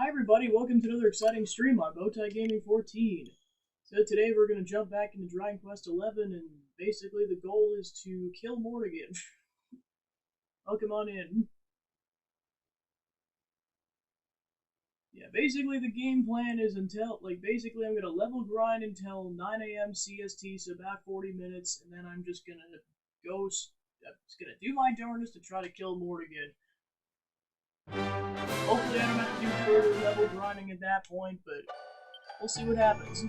Hi everybody, welcome to another exciting stream on Bowtie Gaming 14. So today we're going to jump back into Dragon Quest 11 and basically the goal is to kill Morrigan. Welcome on in. Yeah, basically the game plan is until, basically I'm going to level grind until 9 a.m. CST, so about 40 minutes, and then I'm just going to do my darndest to try to kill Morrigan. Hopefully I don't have to do further level grinding at that point, but we'll see what happens.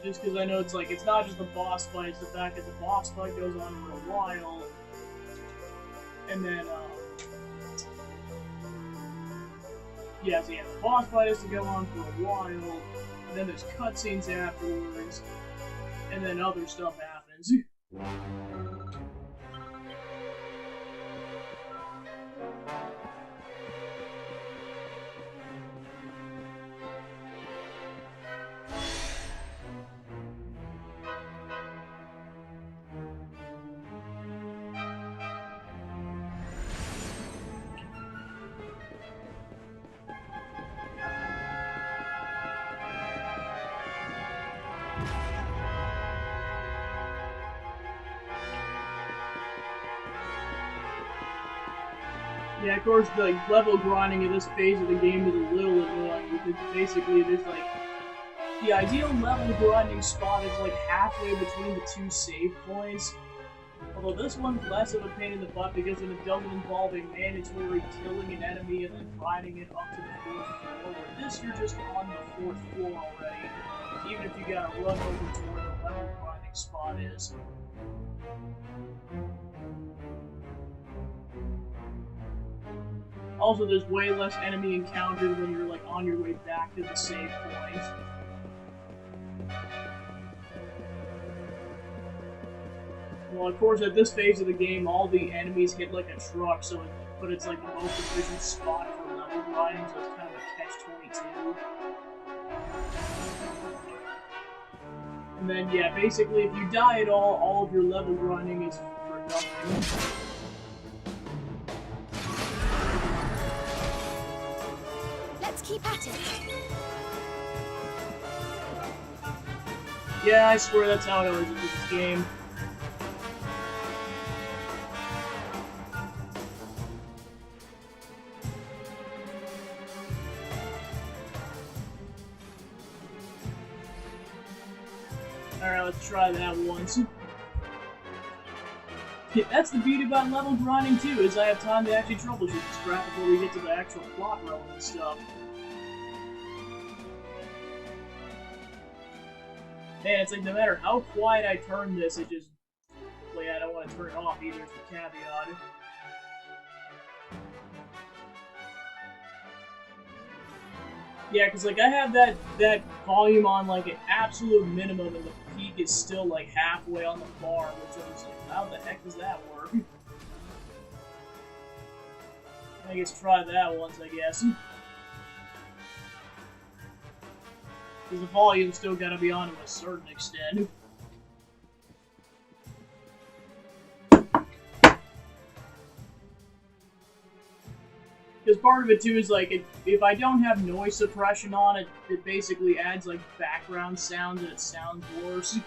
Just because I know it's not just the boss fight, it's the fact that the boss fight goes on for a while, and then, the boss fight has to go on for a while, and then there's cutscenes afterwards, and then other stuff happens. Yeah, of course, the level grinding at this phase of the game is a little annoying, because basically there's the ideal level grinding spot is halfway between the two save points. Although this one's less of a pain in the butt because it doesn't involve a mandatory killing an enemy and then grinding it up to the 4th floor, where this you're just on the 4th floor already, even if you gotta run over to where the level grinding spot is. Also, there's way less enemy encountered when you're on your way back to the save point. Well, of course, at this phase of the game, all the enemies hit like a truck, but it's the most efficient spot for level grinding, so it's kind of a catch-22. And then, yeah, basically, if you die at all of your level grinding is for nothing. Keep at it. Yeah, I swear that's how it always is with this game. Alright, let's try that once. Yeah, that's the beauty about level grinding too, is I have time to actually troubleshoot this crap before we get to the actual plot relevant stuff. Man, it's no matter how quiet I turn this, it just... Well, yeah, I don't want to turn it off either, it's the caveat. Yeah, because, I have that volume on, an absolute minimum, and the peak is still, halfway on the bar, which I'm just how the heck does that work? I guess try that once, I guess. Because the volume's still gotta be on to a certain extent. Because part of it too is if I don't have noise suppression on it, it basically adds background sounds and it sounds worse.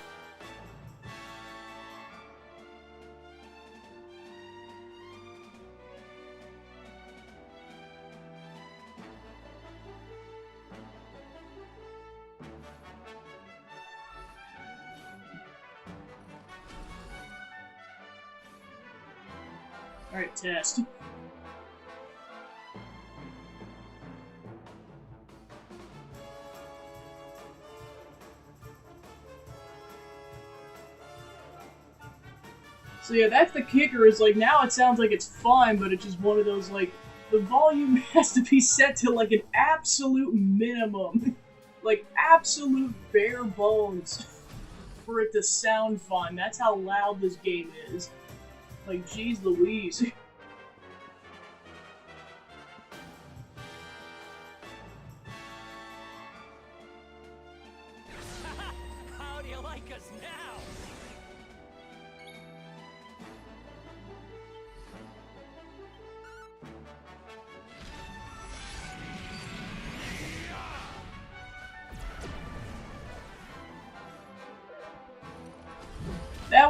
Alright, test. So yeah, that's the kicker, is now it sounds like it's fine, but it's just one of those the volume has to be set to an absolute minimum. Absolute bare bones for it to sound fine. That's how loud this game is. Jeez Louise. How do you like us now?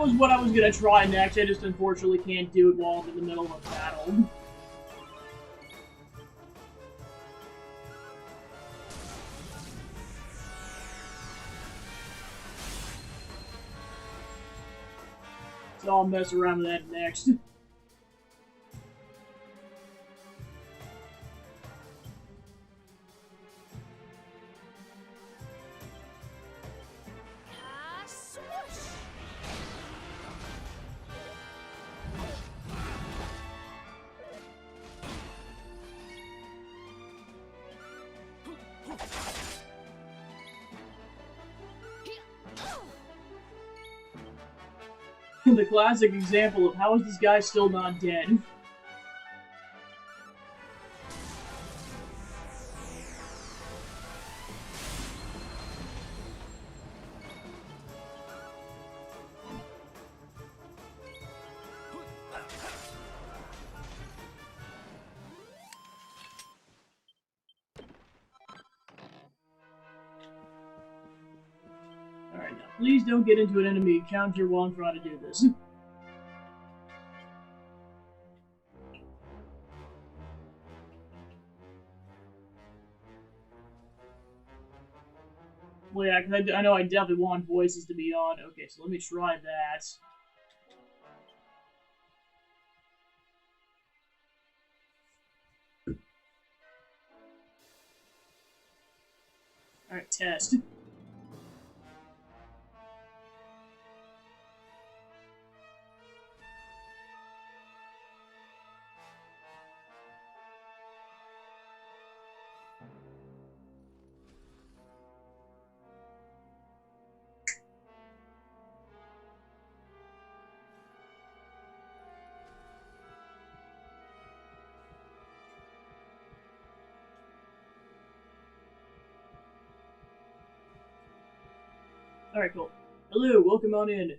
was what I was gonna try next. I just unfortunately can't do it while I'm in the middle of a battle. So I'll mess around with that next. Swoosh! The classic example of how is this guy still not dead? Alright, now please don't get into an enemy encounter while I'm trying to do this. Well, yeah, because I know I definitely want voices to be on. Okay, so let me try that. Alright, test. Alright, cool. Hello, welcome on in.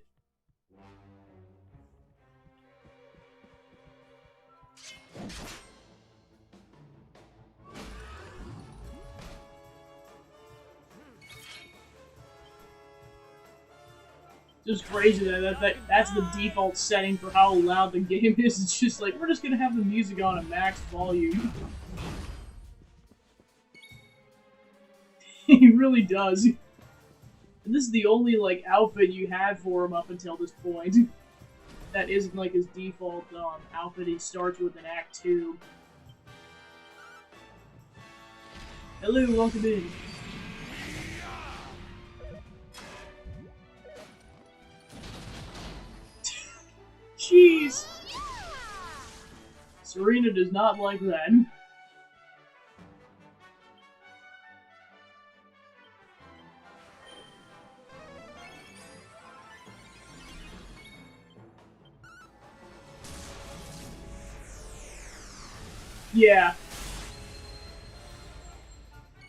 Just crazy that's the default setting for how loud the game is. It's just like, we're just gonna have the music on at max volume. He really does. And this is the only, like, outfit you had for him up until this point. That isn't, like, his default, outfit he starts with in Act 2. Hello, welcome in. Jeez! Serena does not like that. Yeah.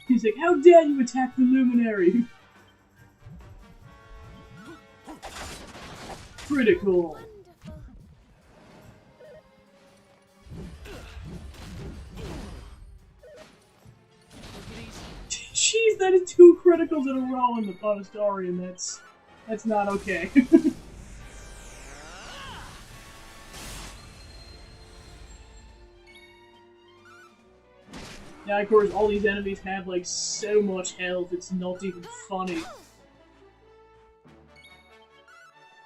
He's like, how dare you attack the Luminary? Critical. Jeez, that is 2 criticals in a row in the Podestarian. That's not okay. Now, of course, all these enemies have, like, so much health, it's not even funny.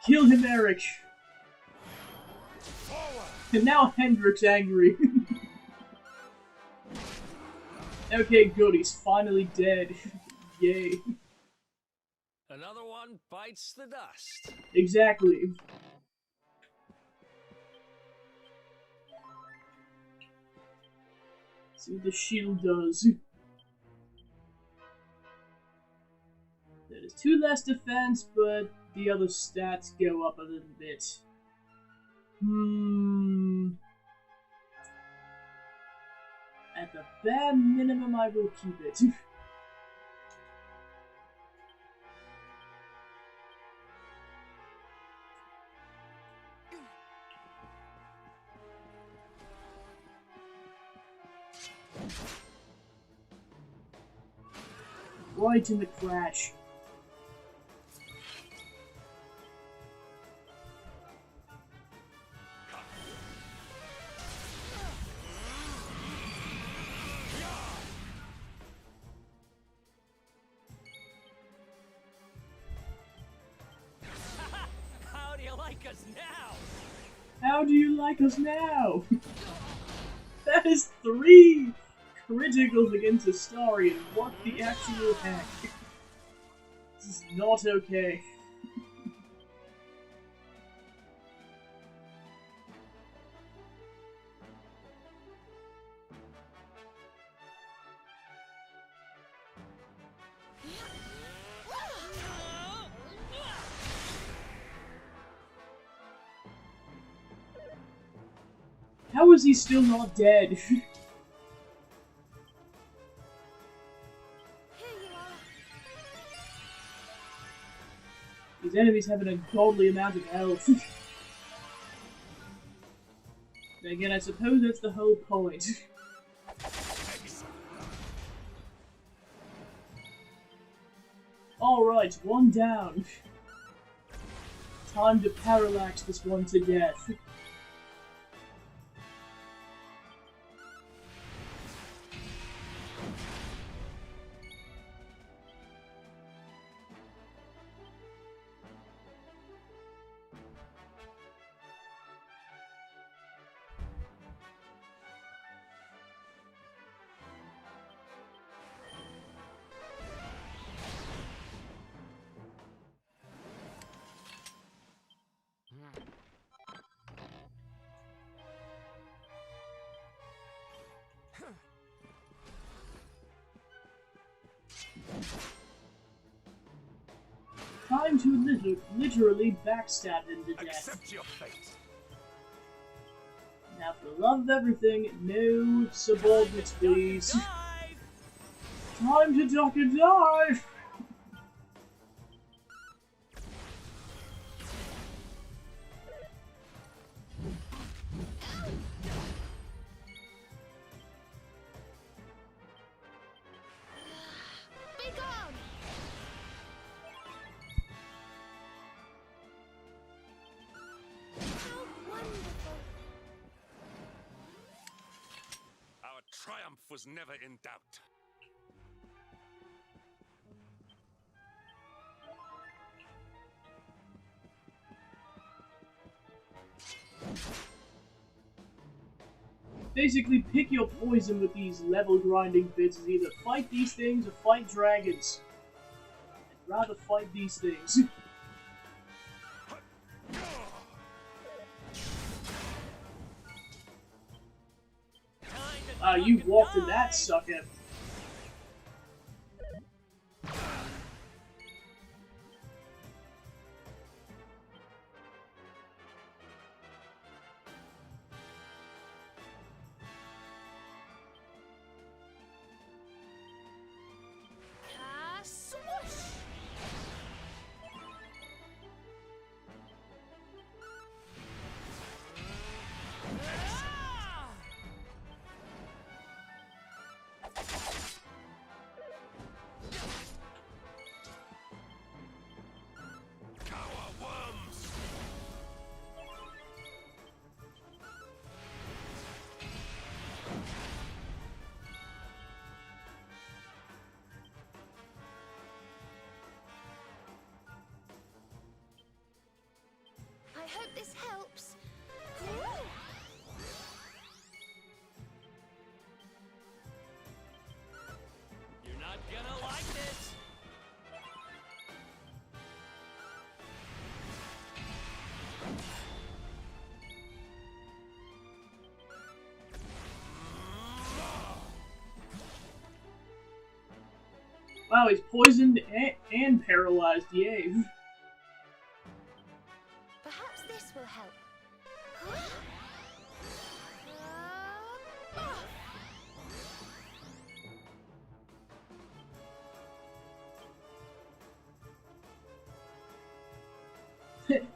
Kill him, Eric! And now Hendrick's angry. Okay, good, he's finally dead. Yay. Another one bites the dust. Exactly. See what the shield does. That is 2 less defense, but the other stats go up a little bit. At the bare minimum, I will keep it. Right in the crash. like us now? How do you like us now? That is 3 criticals against Astarion. What the actual heck? This is not okay. How is he still not dead? Here you are. These enemies have an ungodly amount of health. Then again, I suppose that's the whole point. Alright, 1 down. Time to parallax this one to death. Time to literally backstab him to death. Accept your fate. Now, for the love of everything, no subordinates, please. Dive! Time to duck and dive! Be gone! How wonderful! Our triumph was never in doubt. Basically, pick your poison with these level grinding bits. Is either fight these things or fight dragons. I'd rather fight these things. Ah, you walked in that, sucker. Swoosh! Cower worms! I hope this helps. You're not gonna like this. Wow, he's poisoned and paralyzed, yay. Perhaps this will help.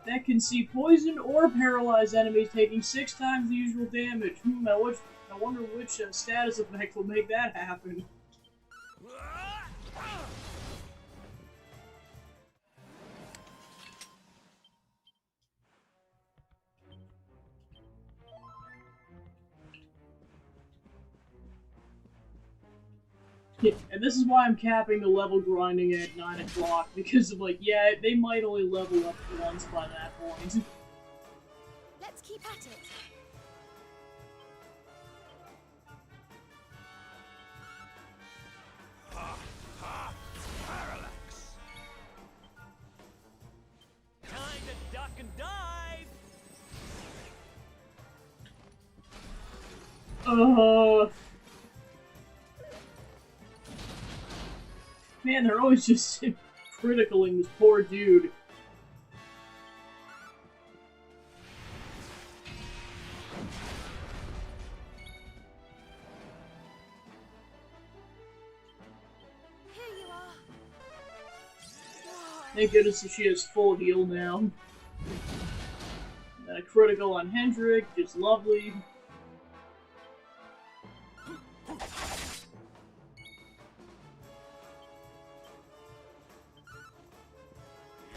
That can see poison or paralyzed enemies taking 6 times the usual damage. I wonder which status effect will make that happen. And this is why I'm capping the level grinding at 9 o'clock, because I'm like, yeah, they might only level up once by that point. keep at it. Ha! Ha! Parallax! Time to duck and dive! Man, they're always just criticaling this poor dude. Here you are. Thank goodness that she has full heal now. And a critical on Hendrik, just lovely.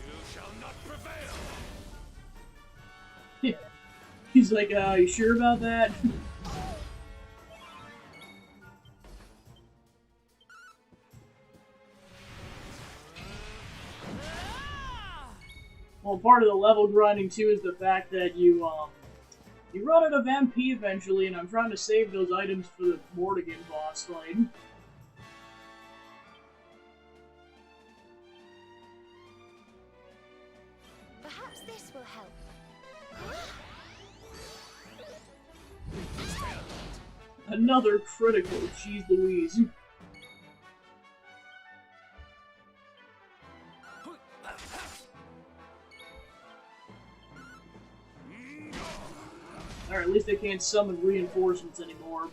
You shall not prevail! He's like, you sure about that? Well, part of the level grinding too is the fact that you run out of MP eventually, and I'm trying to save those items for the Mortigan boss fight. Perhaps this will help. Another critical, jeez Louise. Alright, at least they can't summon reinforcements anymore.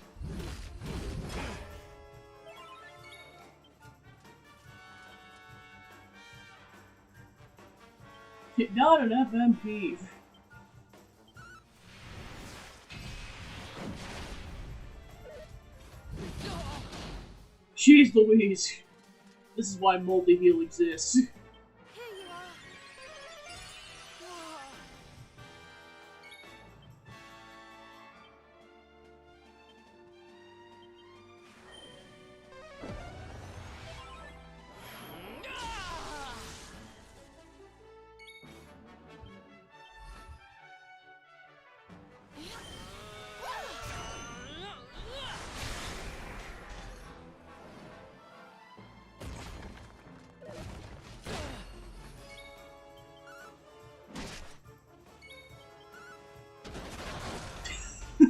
Not an FMP. Jeez Louise. This is why multi-heal exists. Here you are.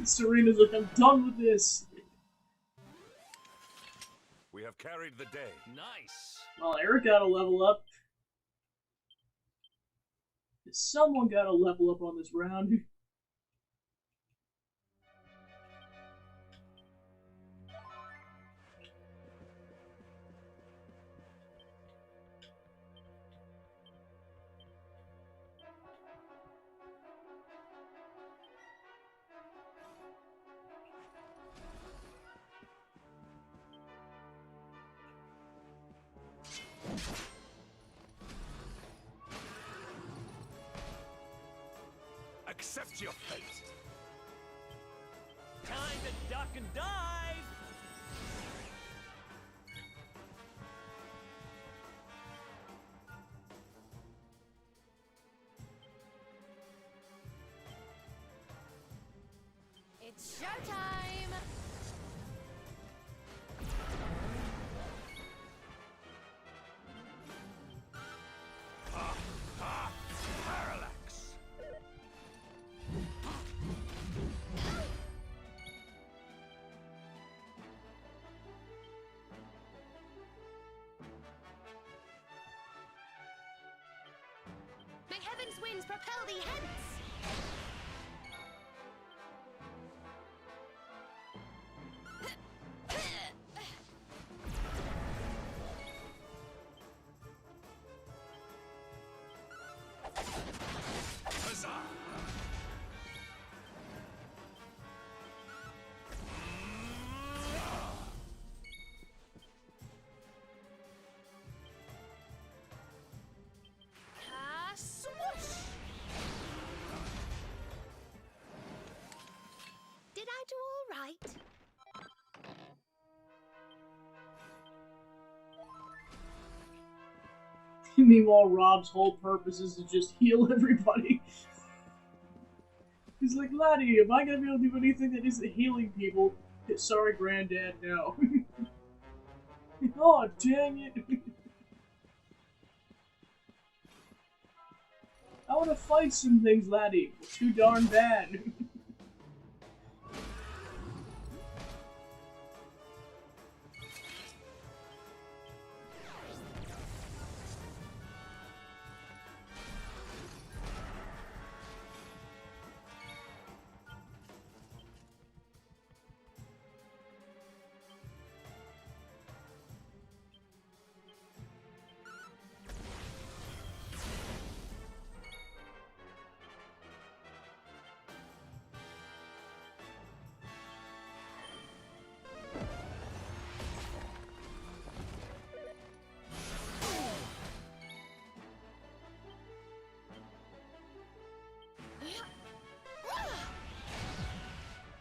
Serena's like, I'm done with this. We have carried the day. Nice! Well, Eric got a level up. Someone got a level up on this round. Accept your fate! Time to duck and dive! It's showtime! Ha! Ha! Parallax! May heaven's winds propel thee hence! Huzzah! Swoosh! Did I do all right? Meanwhile, Rob's whole purpose is to just heal everybody. He's like, Laddie, am I gonna be able to do anything that isn't healing people? Sorry, Granddad, no. Oh, dang it. I wanna fight some things, Laddie. Too darn bad.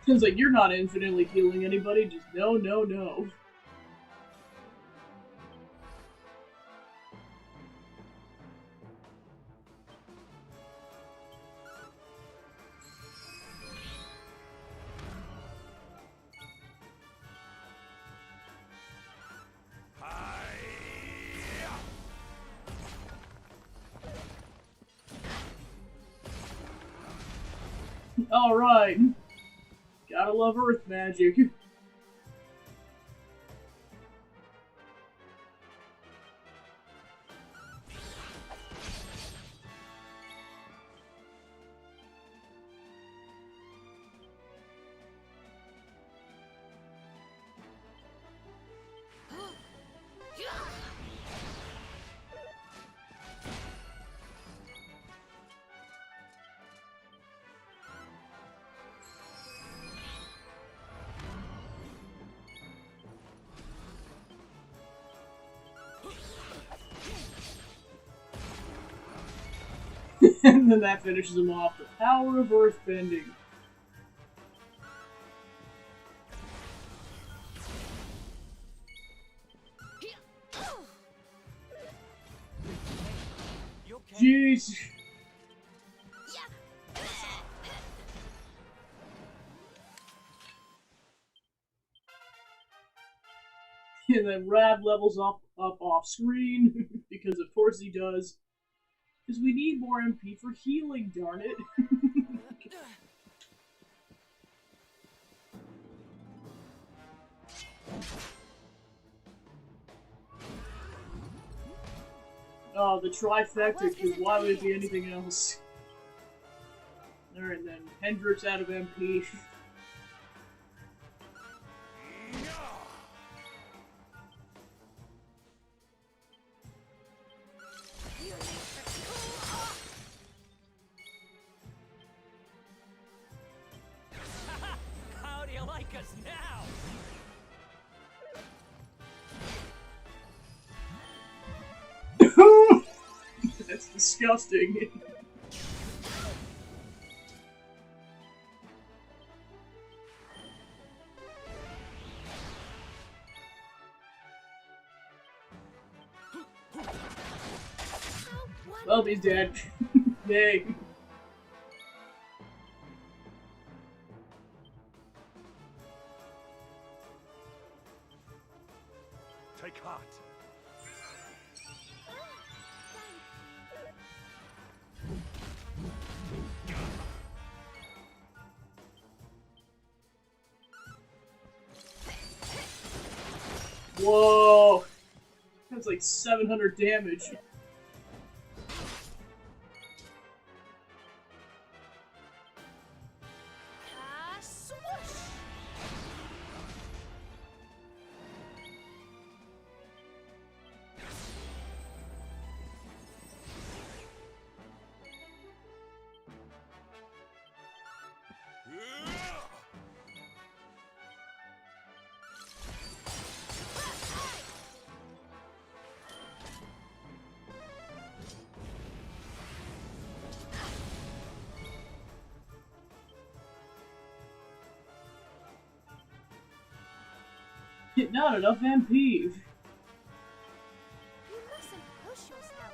It's like, you're not infinitely healing anybody, just no, no, no. Alright. Gotta love Earth magic. And then that finishes him off. The power of earthbending. You okay? Jeez. And then Rad levels up off screen, because of course he does. Because we need more MP for healing, darn it. Oh, the trifecta, because why would it be anything else? Alright then, Hendrix out of MP. How do you like us now? That's disgusting. Well, he's dead. Yay. Take heart. Whoa. That's like 700 damage. Swoosh! Not enough MP. You mustn't push yourself.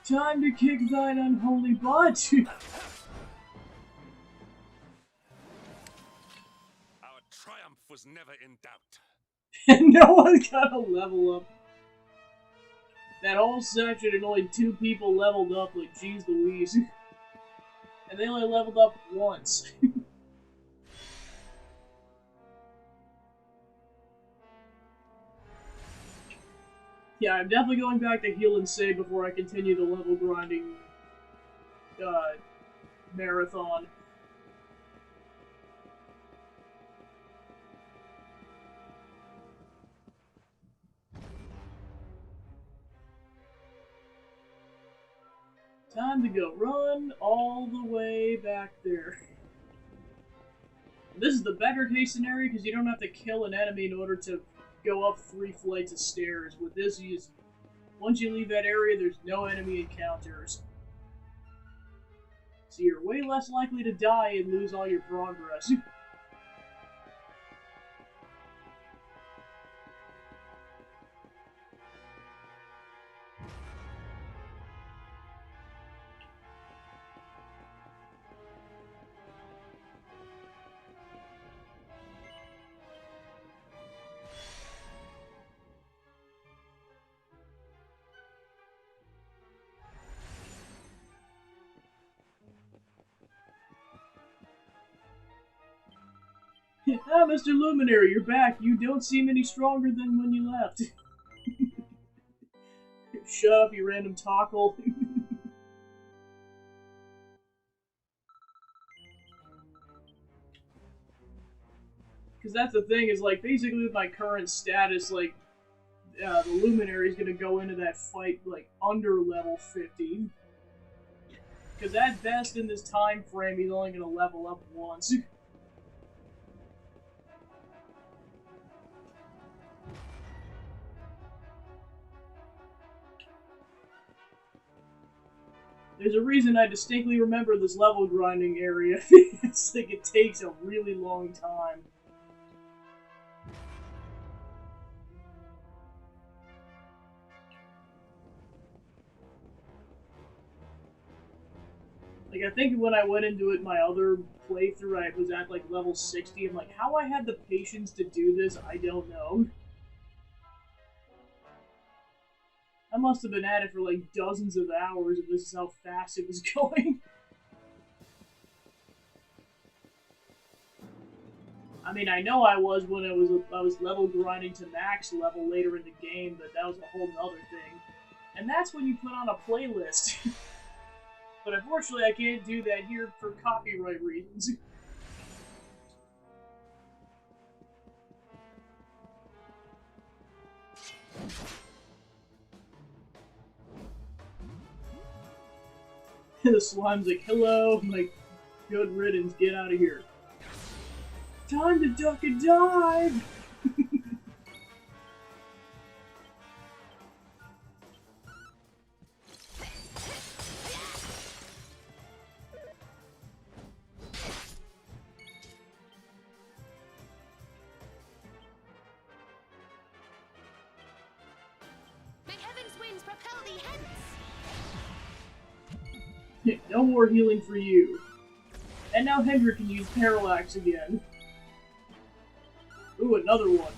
Time to kick thine unholy butt! Our triumph was never in doubt. And no one got a level up. That whole section and only 2 people leveled up, like jeez Louise. And they only leveled up once. Yeah, I'm definitely going back to heal and save before I continue the level grinding marathon. Time to go run all the way back there. This is the better case scenario because you don't have to kill an enemy in order to go up 3 flights of stairs. With this, you just, once you leave that area, there's no enemy encounters. So you're way less likely to die and lose all your progress. Ah, Mr. Luminary, you're back. You don't seem any stronger than when you left. Shut up, you random tackle. Because that's the thing, is like, basically with my current status, like, the Luminary is going to go into that fight, like, under level 50. Because at best, in this time frame, he's only going to level up once. There's a reason I distinctly remember this level grinding area. It's like it takes a really long time. Like, I think when I went into it, my other playthrough, I was at like level 60. I'm like, how I had the patience to do this, I don't know. I must have been at it for like dozens of hours if this is how fast it was going. I mean, I know I was when I was level grinding to max level later in the game, but that was a whole nother thing. And that's when you put on a playlist. But unfortunately, I can't do that here for copyright reasons. The slime's like, hello, I'm like, good riddance, get out of here. Time to duck and dive! May heaven's winds propel thee hence! No more healing for you. And now Hendrik can use Parallax again. Ooh, another one.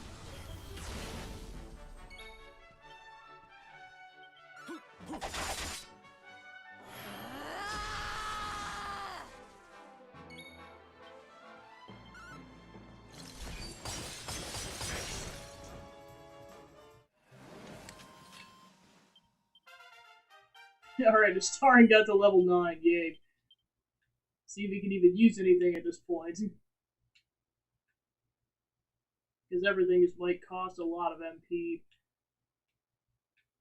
Alright, Astarion got to level 9, yay. See if he can even use anything at this point. Because everything is, might cost a lot of MP.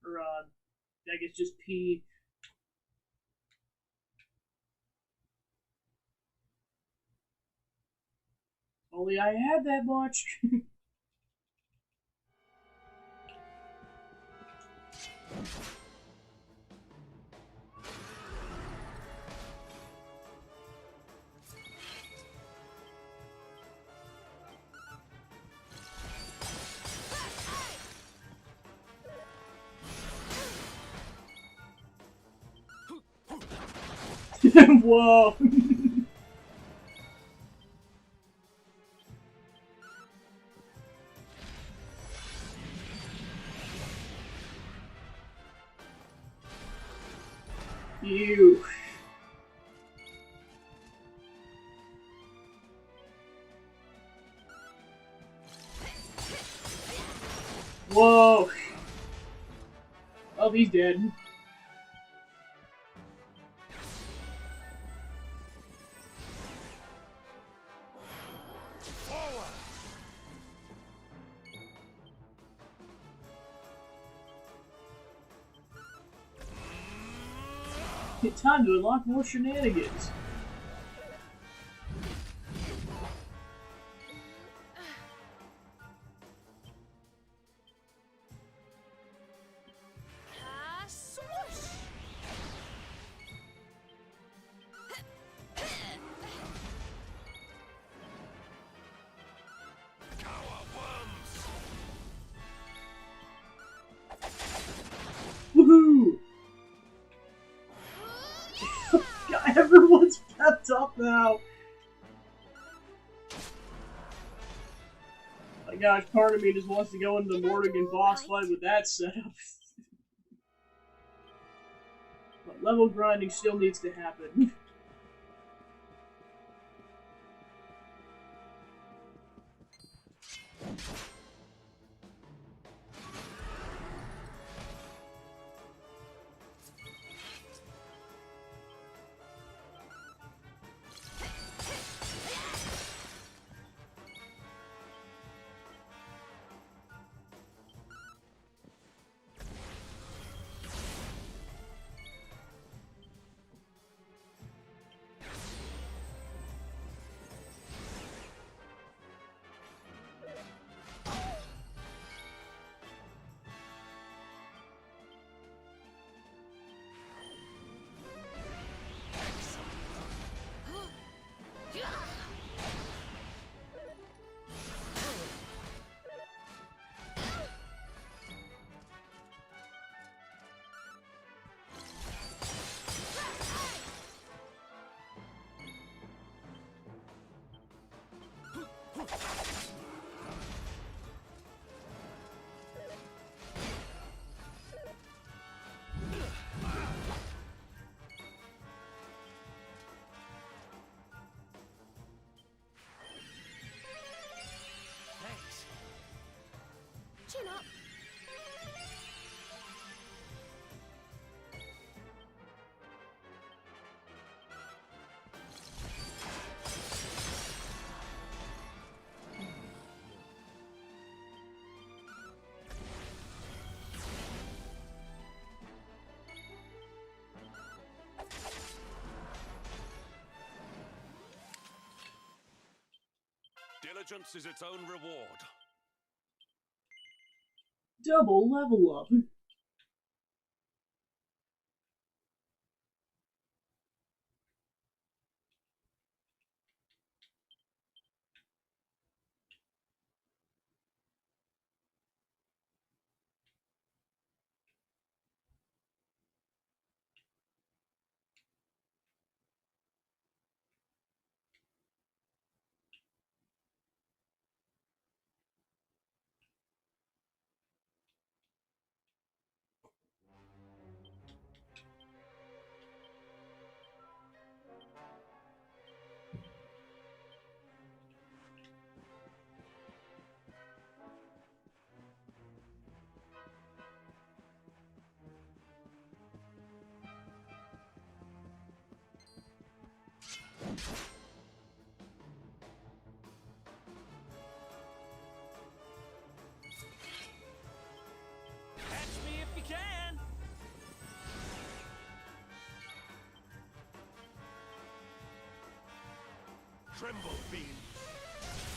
Or, I guess just P. Only I had that much. Whoa. Ew. Whoa. Oh, he's dead. Forward! It's time to unlock more shenanigans. Swoosh! Cower worms! Woohoo! God, everyone's pepped up now. My gosh, part of me just wants to go into the Morrigan boss fight with that setup. But level grinding still needs to happen. Thanks. Chin up. Diligence is its own reward. Double level up. Catch me if you can. Tremble, fiend!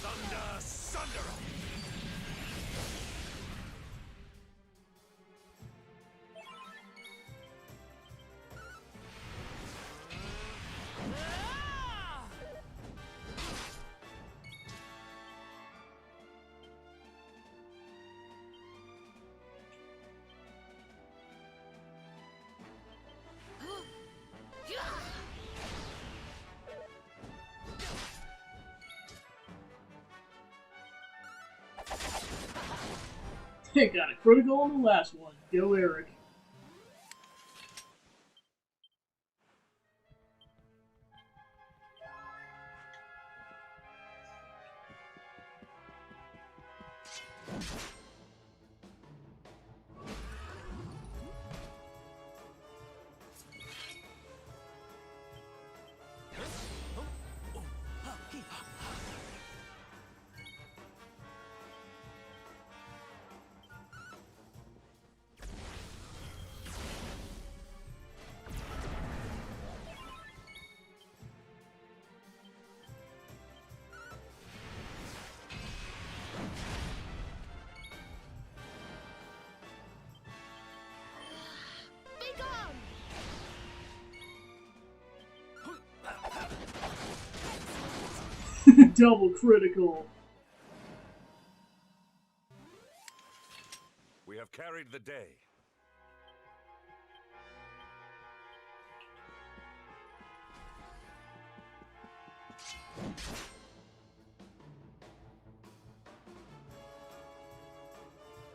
Thunder Sunderer! Ah! Got a critical on the last one. Go, Eric. Be gone! Double critical. We have carried the day.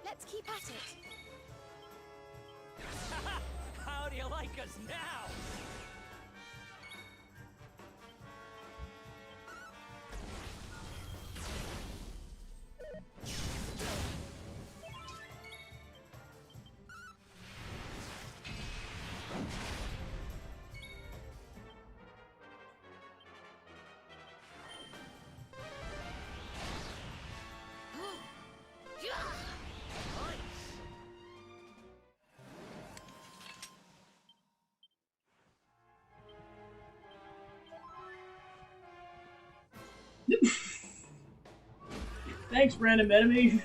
Let's keep at it. How do you like us now? Thanks, random enemy.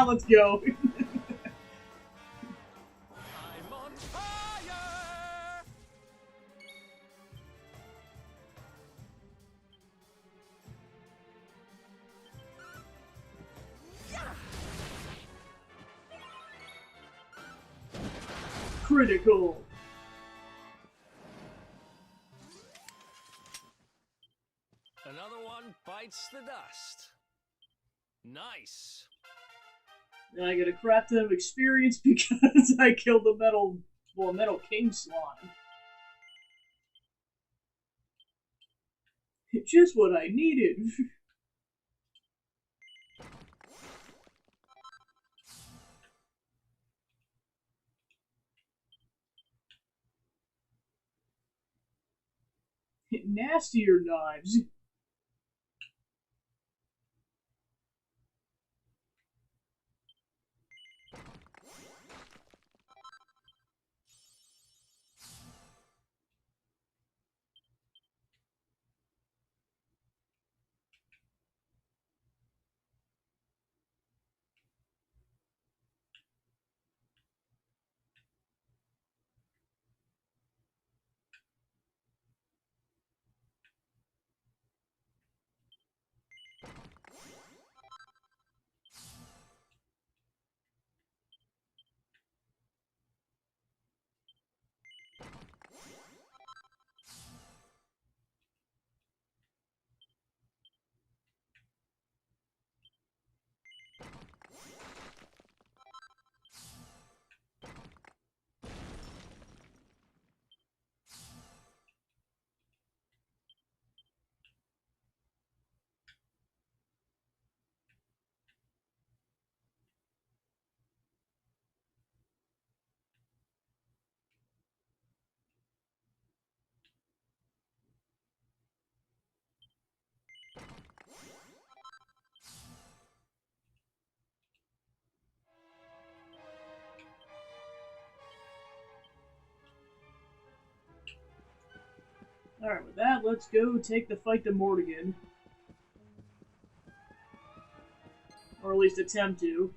Let's go. I'm on fire! Critical. Another one bites the dust. Nice. And I get a crap ton of experience because I killed the Metal King slime. Just what I needed. Nastier knives. Alright, with that, let's go take the fight to Mortigan. Or at least attempt to.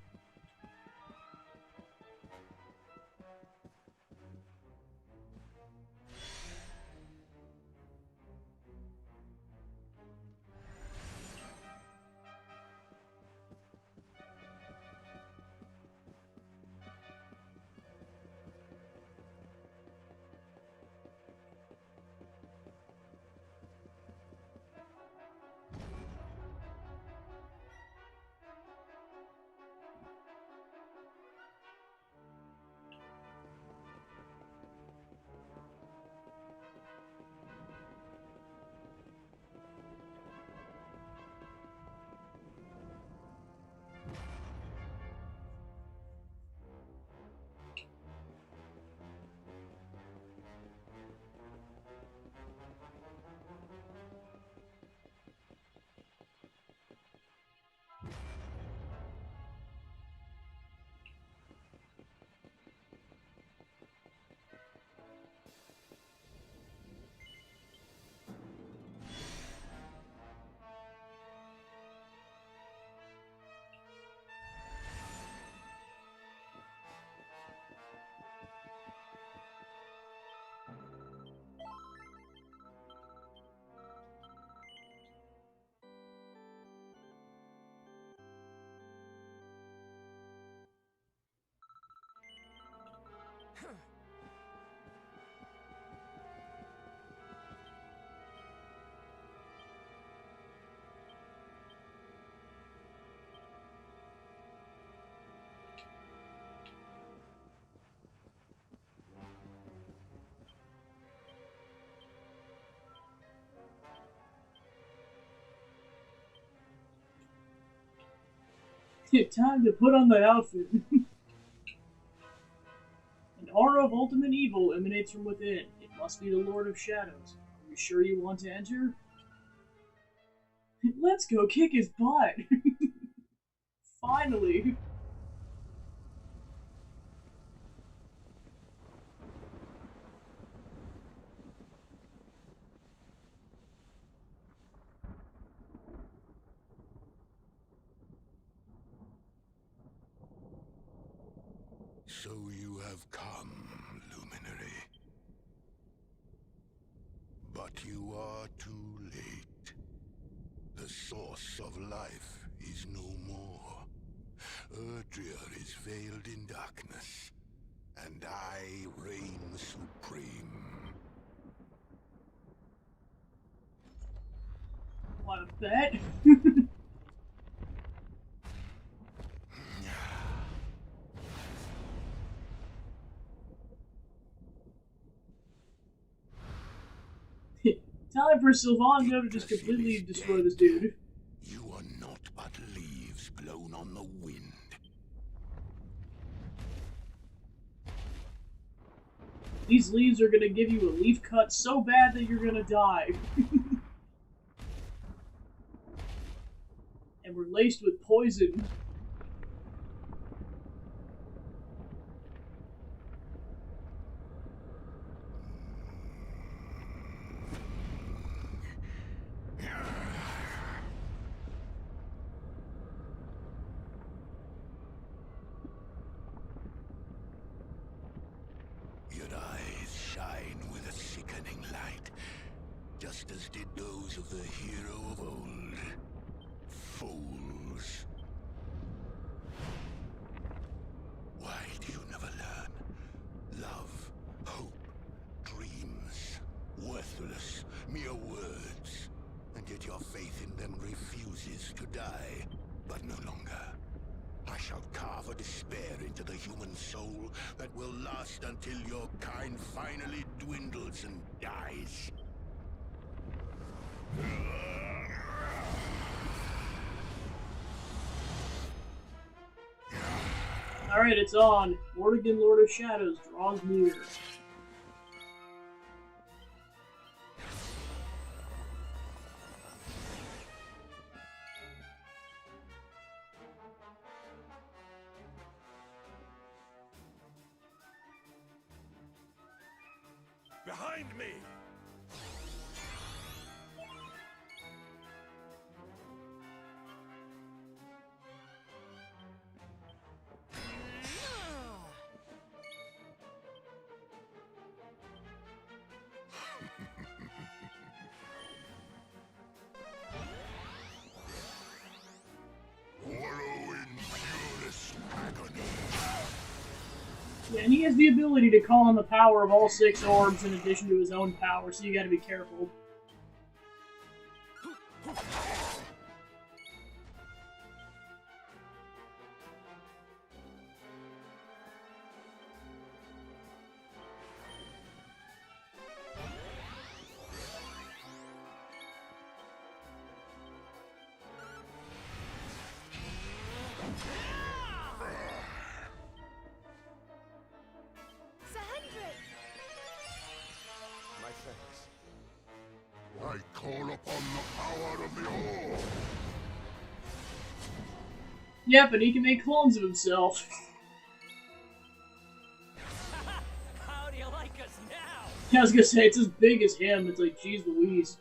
Time to put on the outfit. An aura of ultimate evil emanates from within. It must be the Lord of Shadows. Are you sure you want to enter? Let's go kick his butt! Finally! So you have come, Luminary. But you are too late. The source of life is no more. Erdrea is veiled in darkness, and I reign supreme. Want to bet? Time for Sylvander to just completely destroy this dude. You are not but leaves blown on the wind. These leaves are gonna give you a leaf cut so bad that you're gonna die. And we're laced with poison. Your eyes shine with a sickening light, just as did those of the hero of old. Fools. Why do you never learn? Love, hope, dreams, worthless, mere words. And yet your faith in them refuses to die, but no longer. I shall carve a despair into the human soul that will last until your kind finally dwindles and dies. Alright, it's on. Mortigan, Lord of Shadows, draws near. Behind me! Yeah, and he has the ability to call on the power of all 6 orbs in addition to his own power, so you gotta be careful. Sir Hendrik! My thanks. I call upon the power of the Orb. Yep, and he can make clones of himself. How do you like us now? Yeah, I was gonna say, it's as big as him. It's like, geez Louise.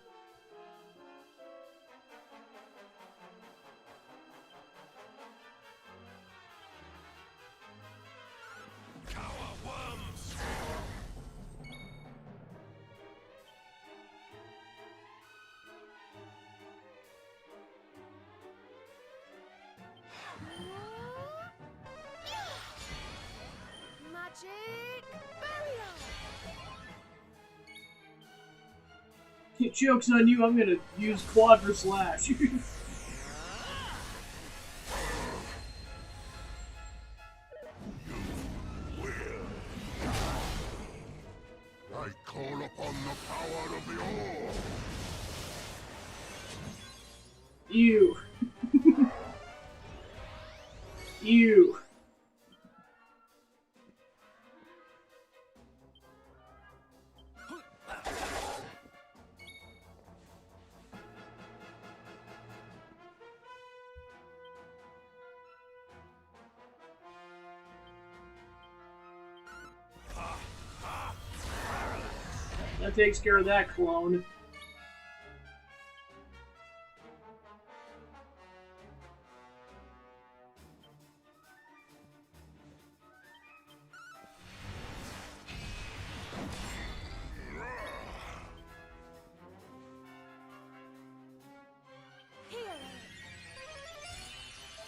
Cower worms. Magic barrier! Joke's on you, I'm gonna use Quadra Slash. I call upon the power of the Orb. Ew. Ew. That takes care of that clone. Here!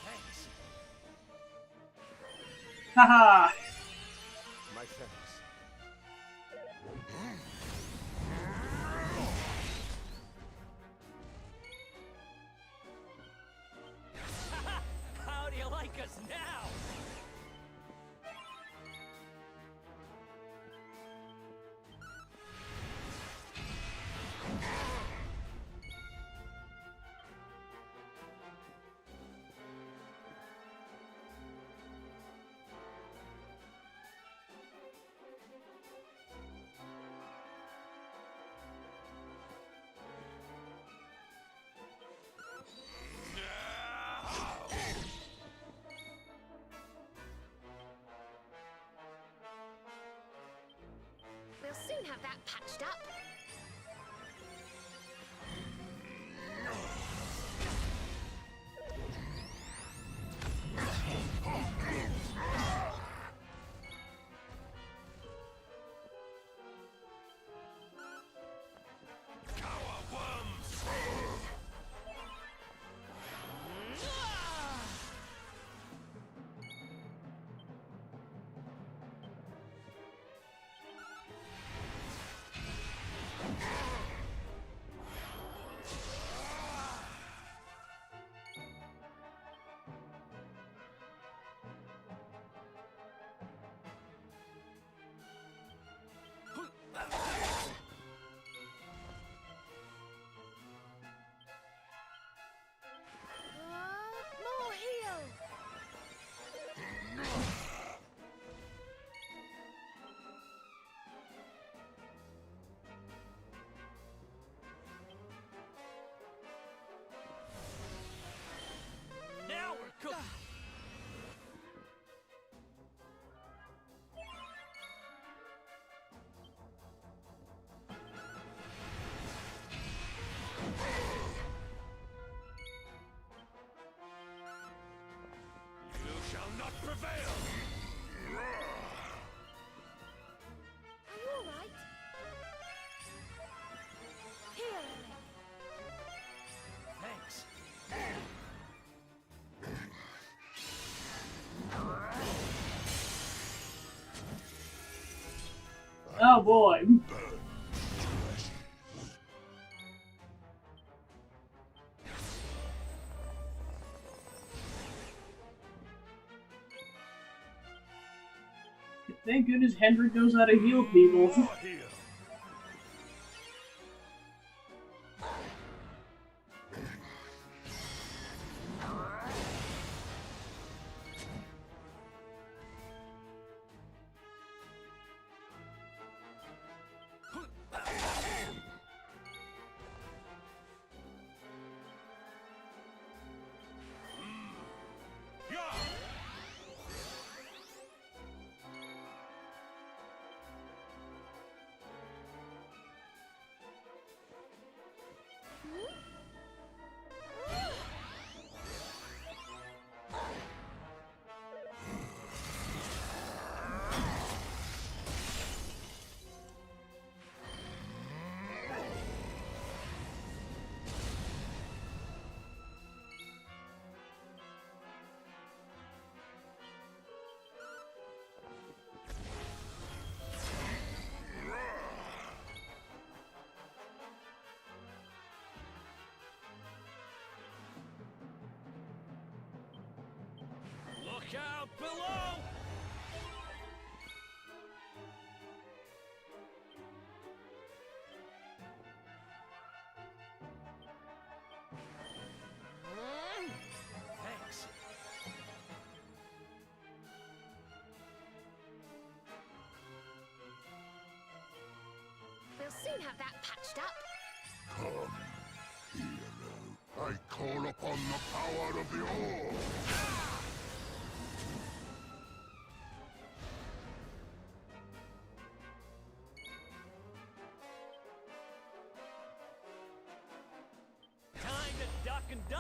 Thanks. Haha! My thanks. How do you like us now? We'll soon have that patched up. Oh boy. Burn to ashes. Thank goodness Hendrik knows how to heal people. More here. Look out below! Thanks. We'll soon have that patched up. Come, hero. I call upon the power of the Orb. Time to duck and dive!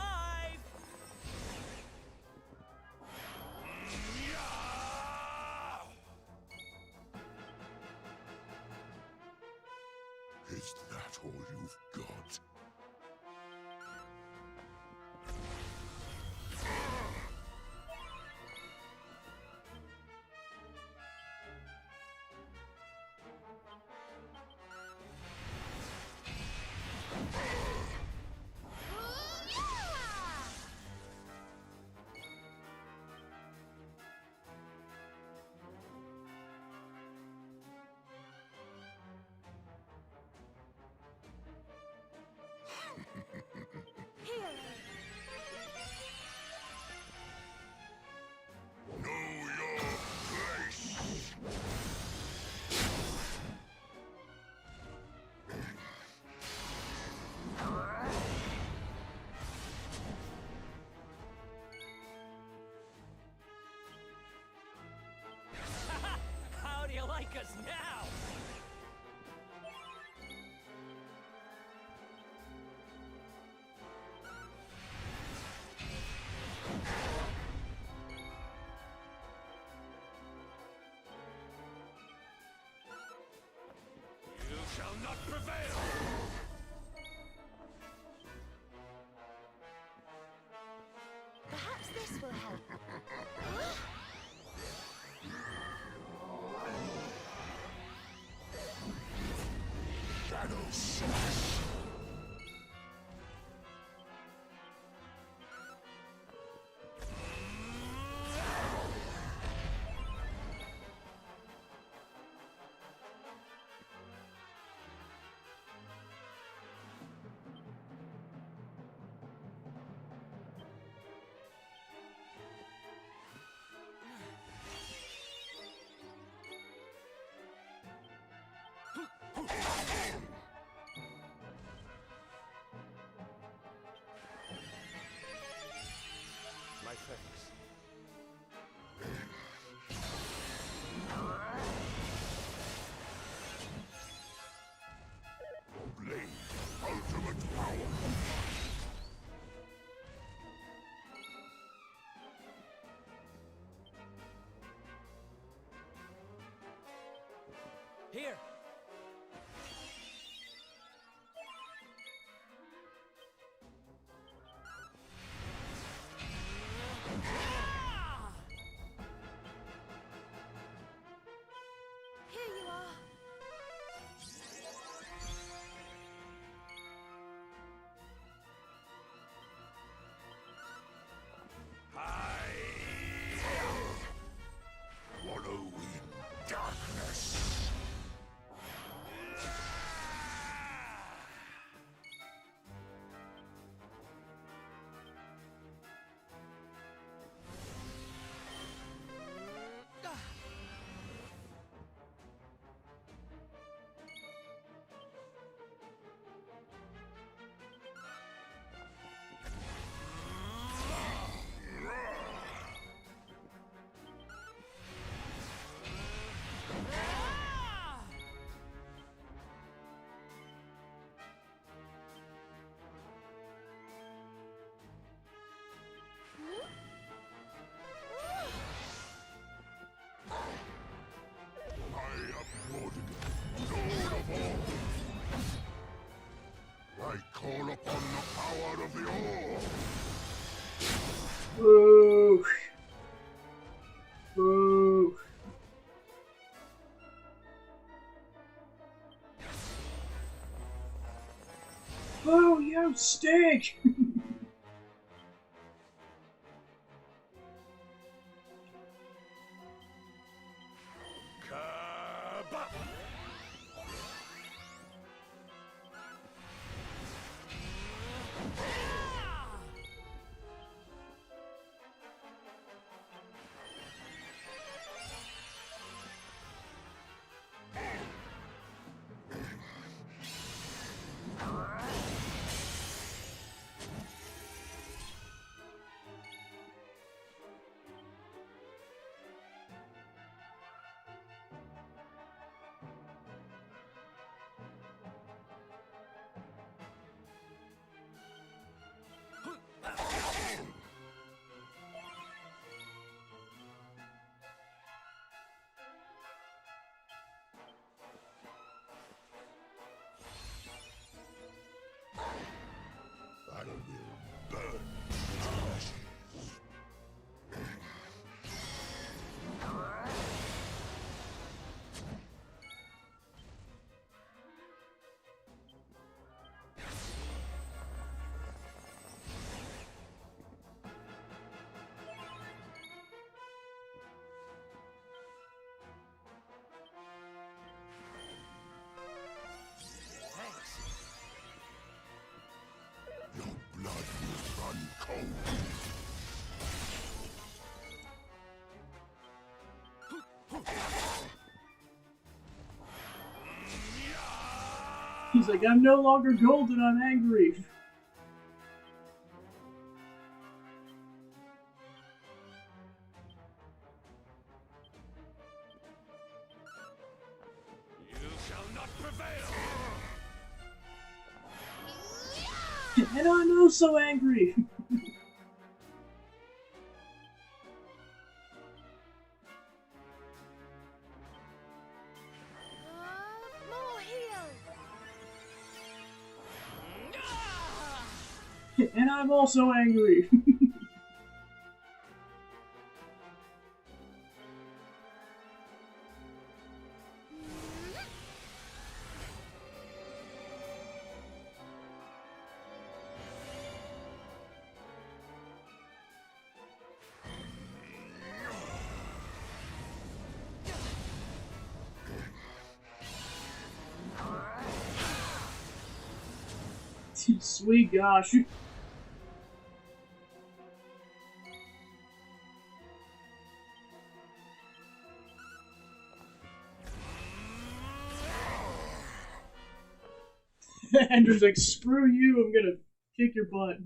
Is that all you've got? Know your place. How do you like us now? You shall not prevail. Perhaps this will help. Shadow Slash. My thanks. Blade, ultimate power. Here. Here you are. I call upon the power of the orb. Boo! Boo! Boo, you stink! Kabah! I will burn to ashes. Your blood will run cold. He's like, I'm no longer golden, I'm angry. You shall not prevail. And I'm also angry. More heal. And I'm also angry. Sweet gosh. Andrew's like, screw you, I'm gonna kick your butt.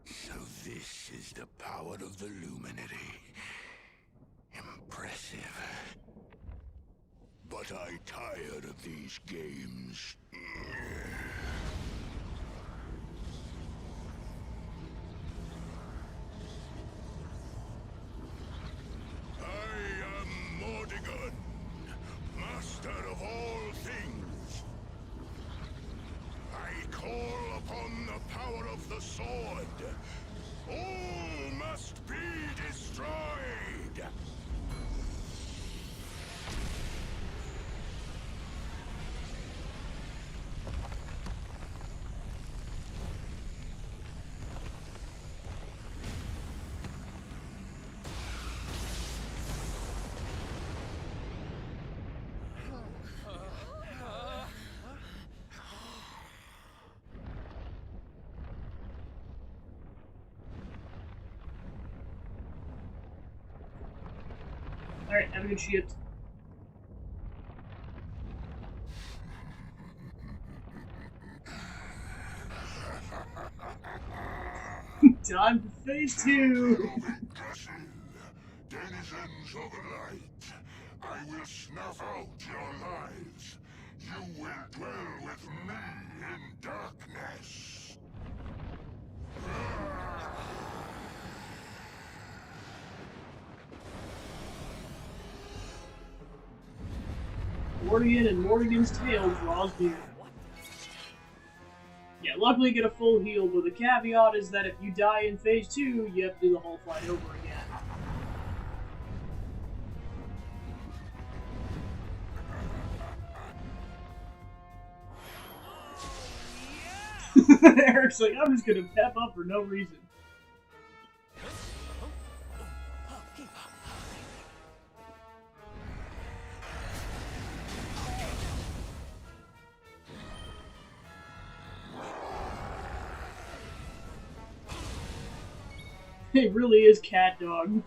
So this is the power of the Luminary. Impressive. But I tired of these games. I am Mordegon, master of all things. I call upon the power of the sword. All must be destroyed. Alright, have a good shit. Time for phase 2! Denizens of the light, I will snuff out your lives. You will dwell with me in darkness. Mortigan and Mortigan's tail draws near. Yeah, luckily get a full heal, but the caveat is that if you die in phase 2, you have to do the whole fight over again. Eric's like, I'm just gonna pep up for no reason. It really is cat dog.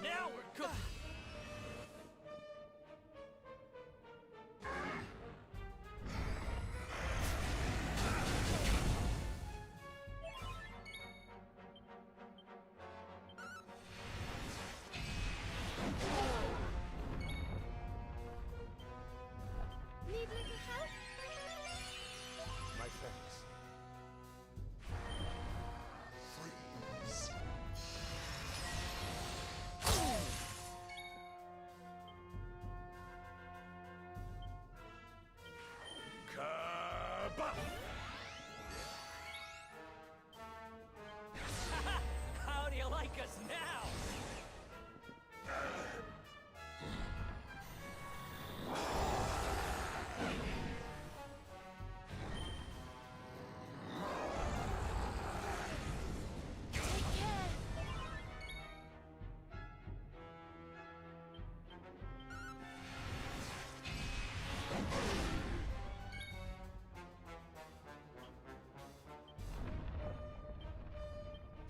Now we're cooking. Need little help? My thanks. Freeze. Kabah! How do you like us now? Take care.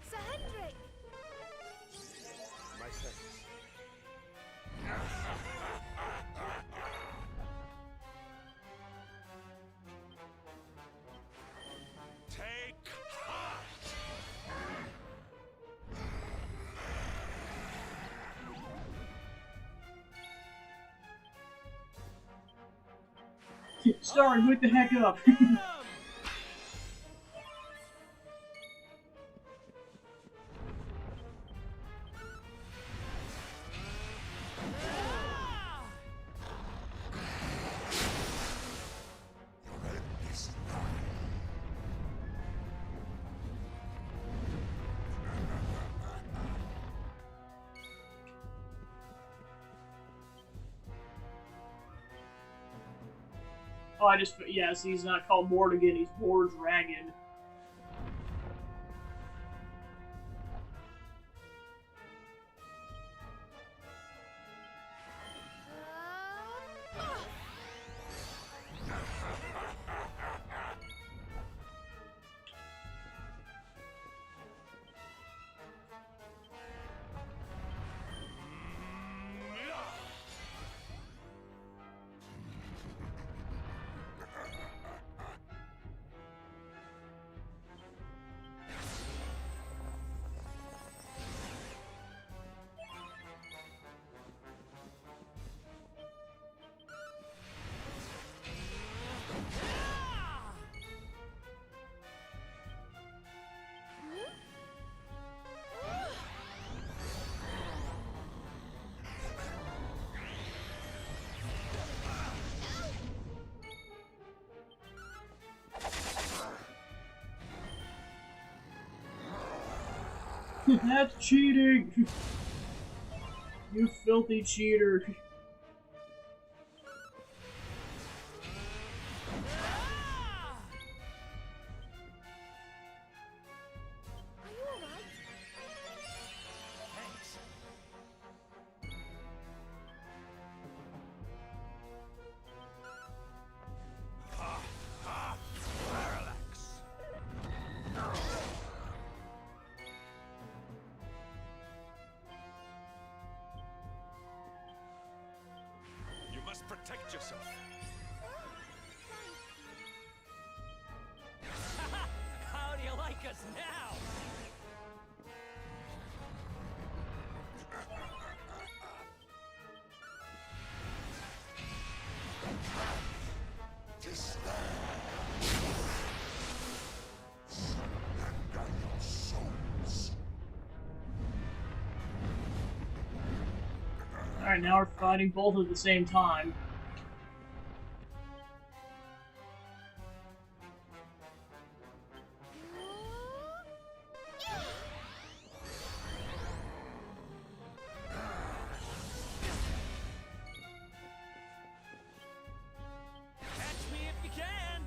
Sir Hendrik! My thanks. Take heart! Starring, wake the heck up. Your end is nigh. Oh, I just, yeah, so he's not called Mortigan, he's Mordragon. That's cheating! You filthy cheater. Are you alright? Thanks. Protect yourself. How do you like us now? Alright, now we're fighting both at the same time. Catch me if you can.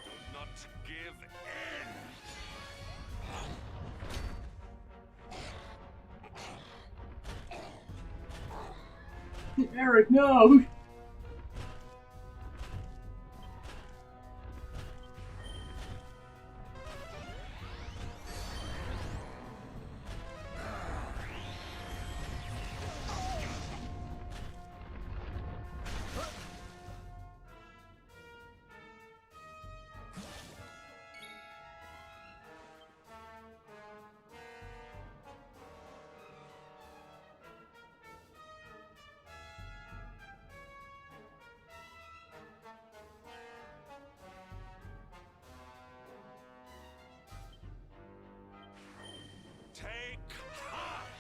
Do not give in. Eric, no! Take heart.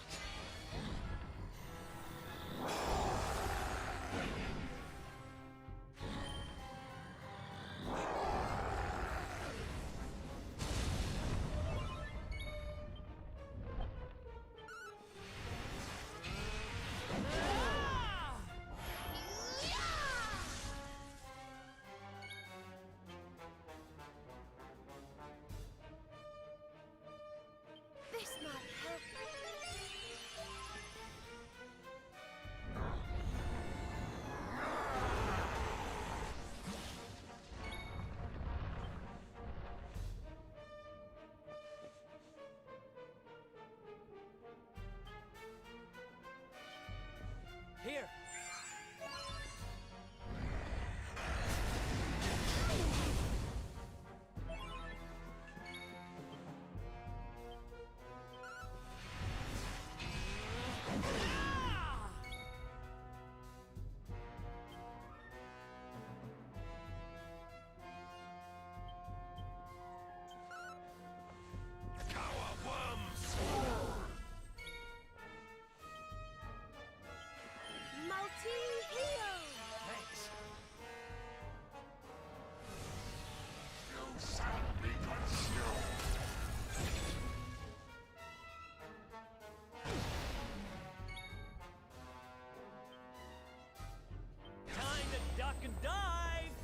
This might help. Here. Multi-heal! Thanks. Time to duck and dive.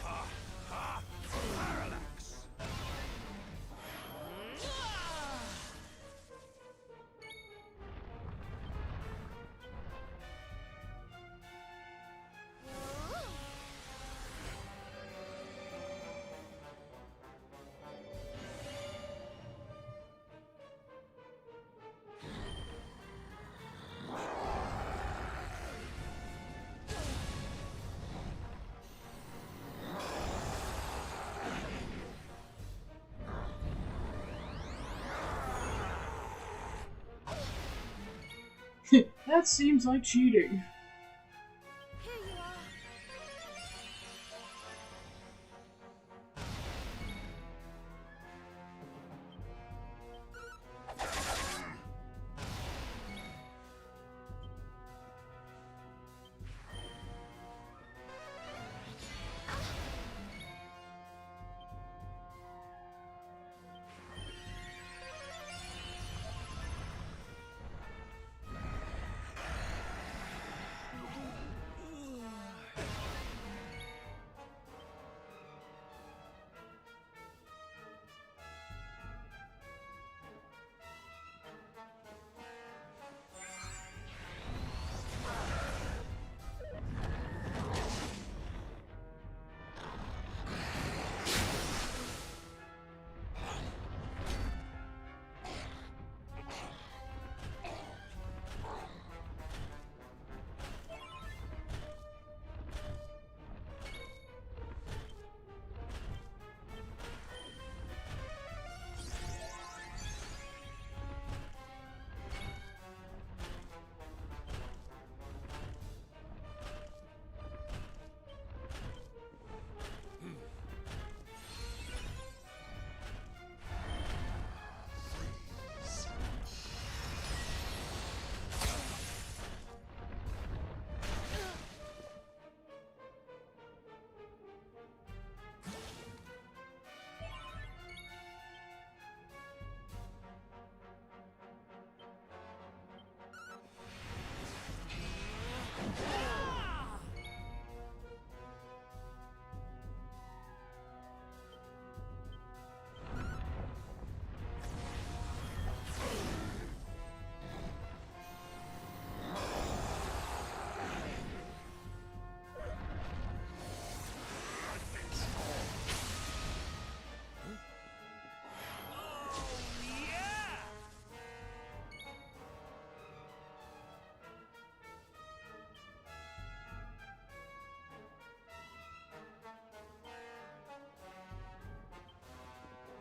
Ha ha! Parallax. That seems like cheating. Here you are.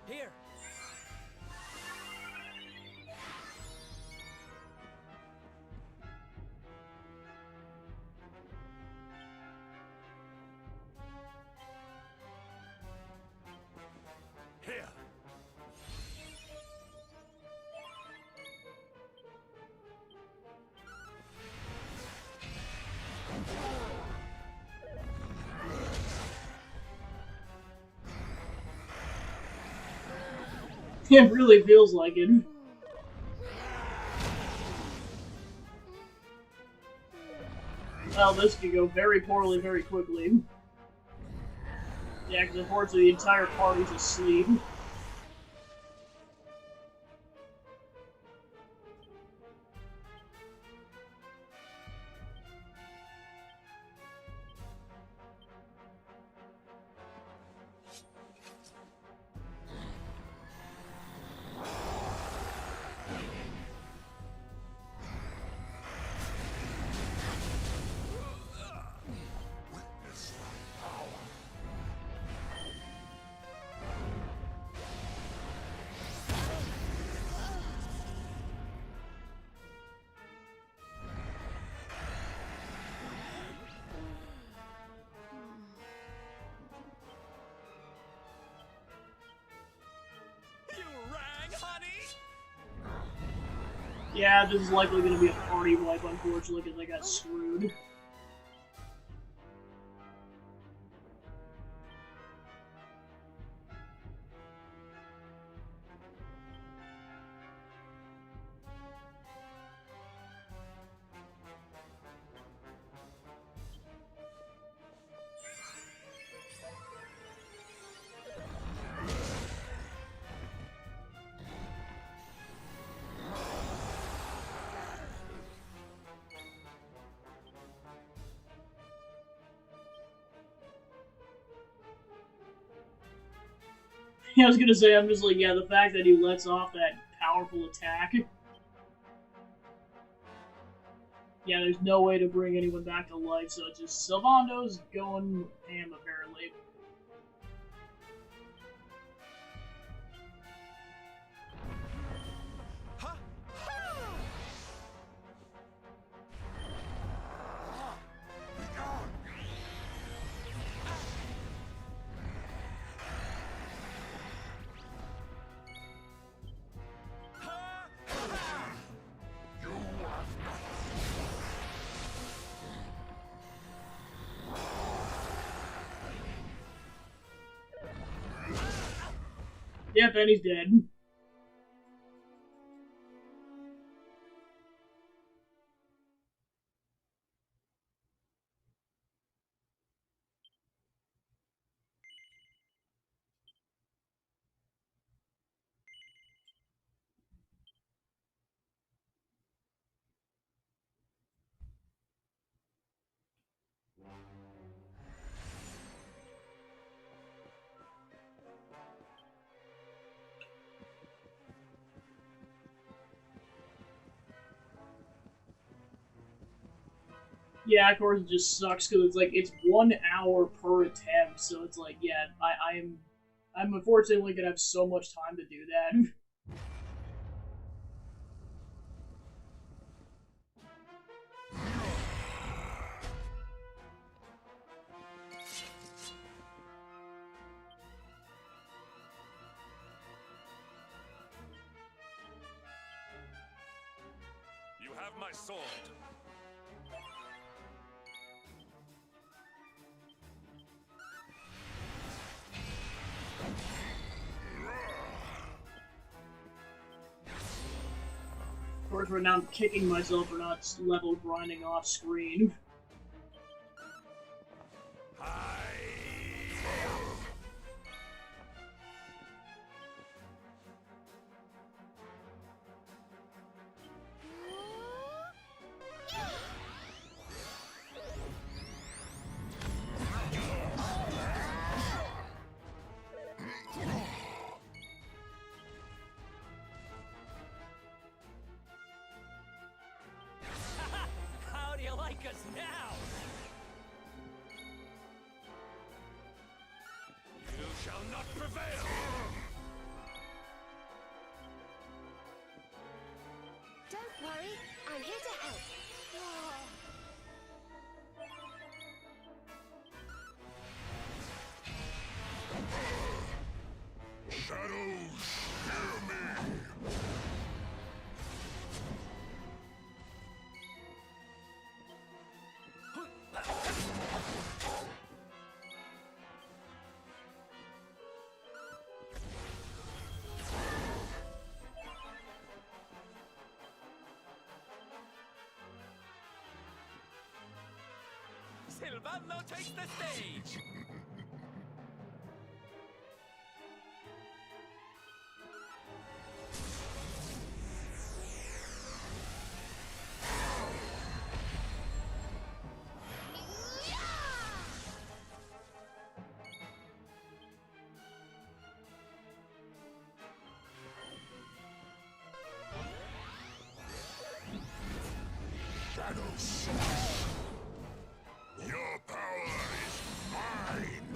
Here. Here. It really feels like it. Well, this could go very poorly very quickly. Yeah, because unfortunately the entire party's asleep. You rang, honey? Yeah, this is likely going to be a party wipe, unfortunately, because I got screwed. I was gonna say, I'm just like, yeah, the fact that he lets off that powerful attack. Yeah, there's no way to bring anyone back to life, so it's just Sylvando's going ham, apparently. Huh? Yep, and he's dead. Yeah, of course it just sucks because it's like it's 1 hour per attempt, so it's like, yeah, I'm unfortunately gonna have so much time to do that. You have my sword. Of course, right now I'm kicking myself for not level grinding off screen. How do you like us now? Silvano takes the stage. Shadows. Your power is mine.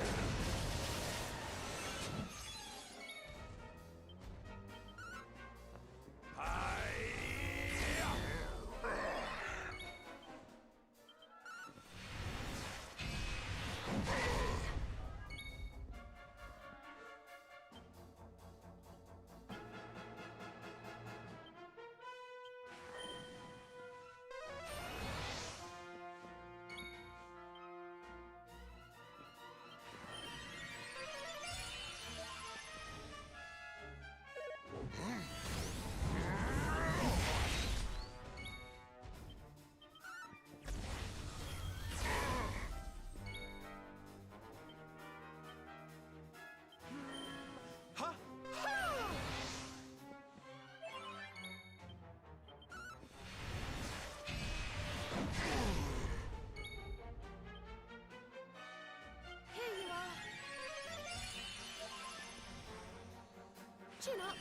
Here you are. Chin up.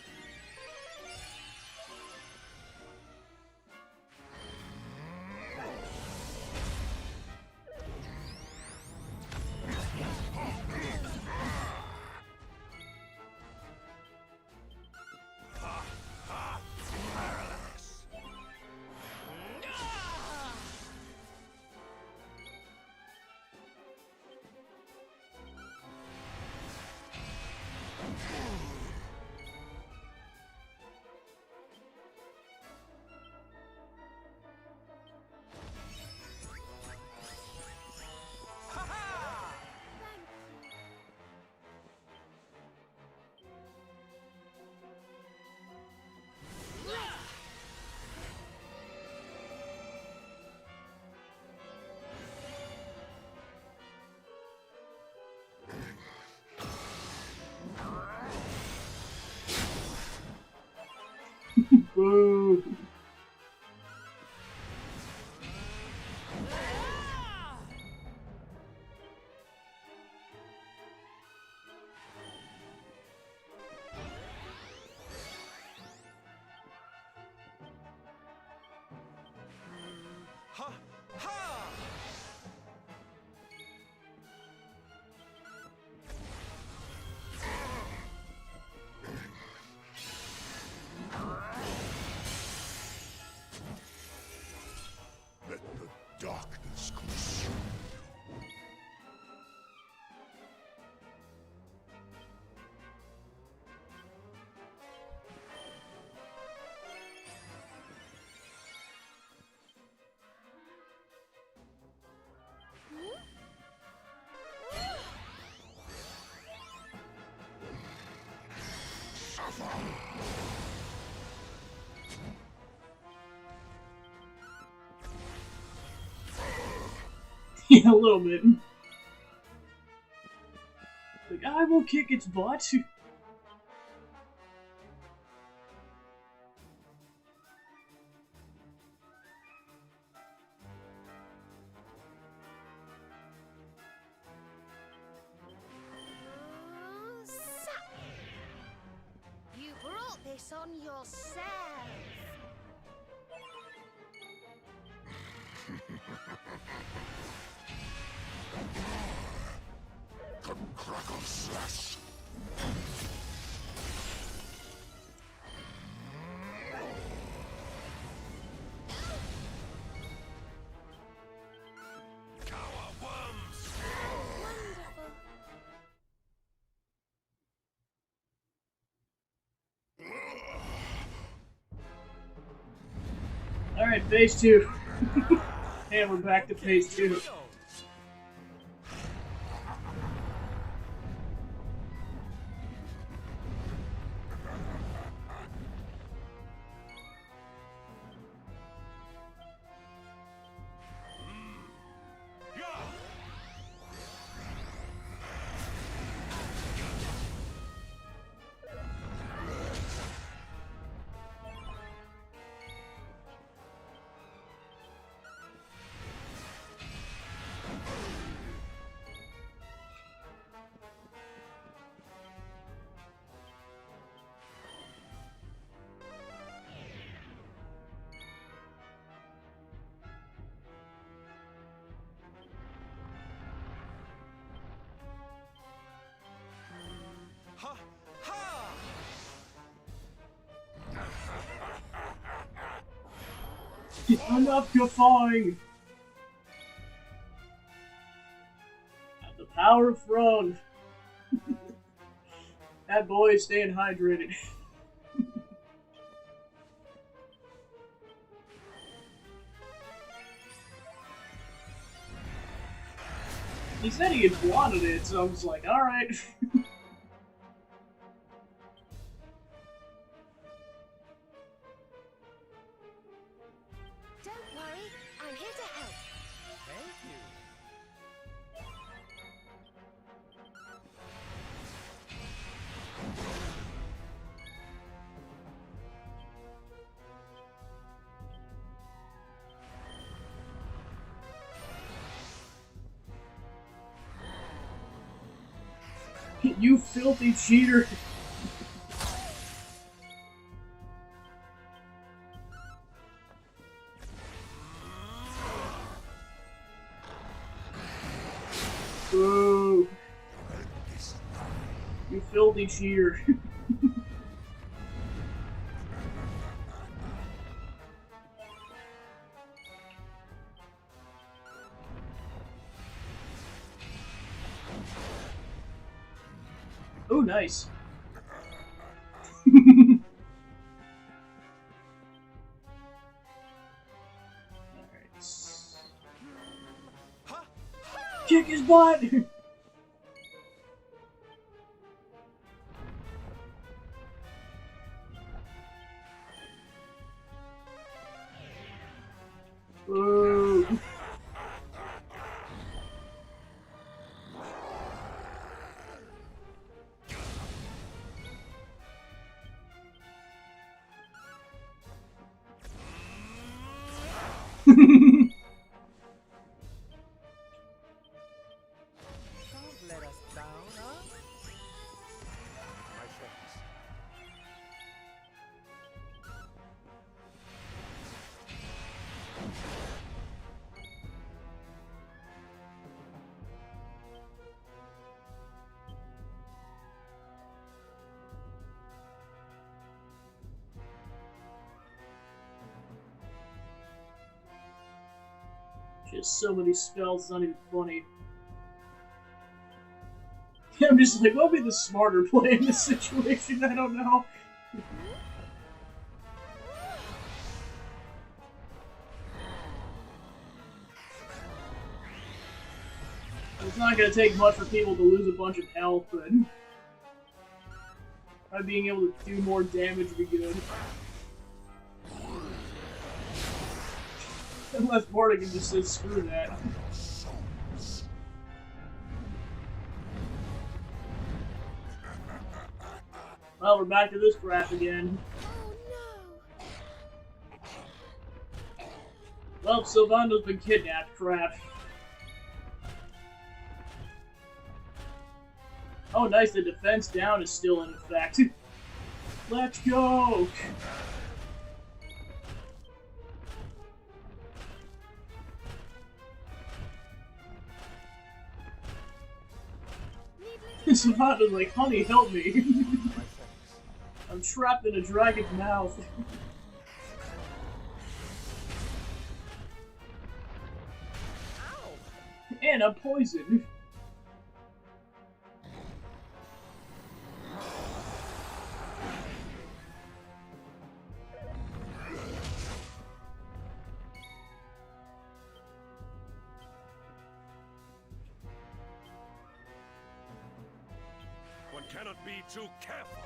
Boo! Ha ha! Let the darkness consume you. Yeah, a little bit. Like, I will kick its butt. Sap. You brought this on yourself. Crackle slash. Worms! Wonderful. Alright, phase 2. And we're back to phase 2. Yeah! Enough guffawing! At the power throne! That boy is staying hydrated. He said he had wanted it, so I was like, alright. Don't worry, I'm here to help. Thank you. You filthy cheater! Boo! You filthy cheater! Oh, nice. Alright. Kick his butt! Boo! Don't let us down, huh? My thanks. Just so many spells, it's not even funny. I'm just like, what would be the smarter play in this situation? I don't know. It's not gonna take much for people to lose a bunch of health, but by being able to do more damage would be good. Unless Morrigan just says screw that. Well, we're back to this crap again. Oh no! Well, Sylvando's been kidnapped, crap. Oh nice, the defense down is still in effect. Let's go! Sylvando's like, honey, help me. My thanks. I'm trapped in a dragon's mouth. Ow! And I'm poisoned. One cannot be too careful.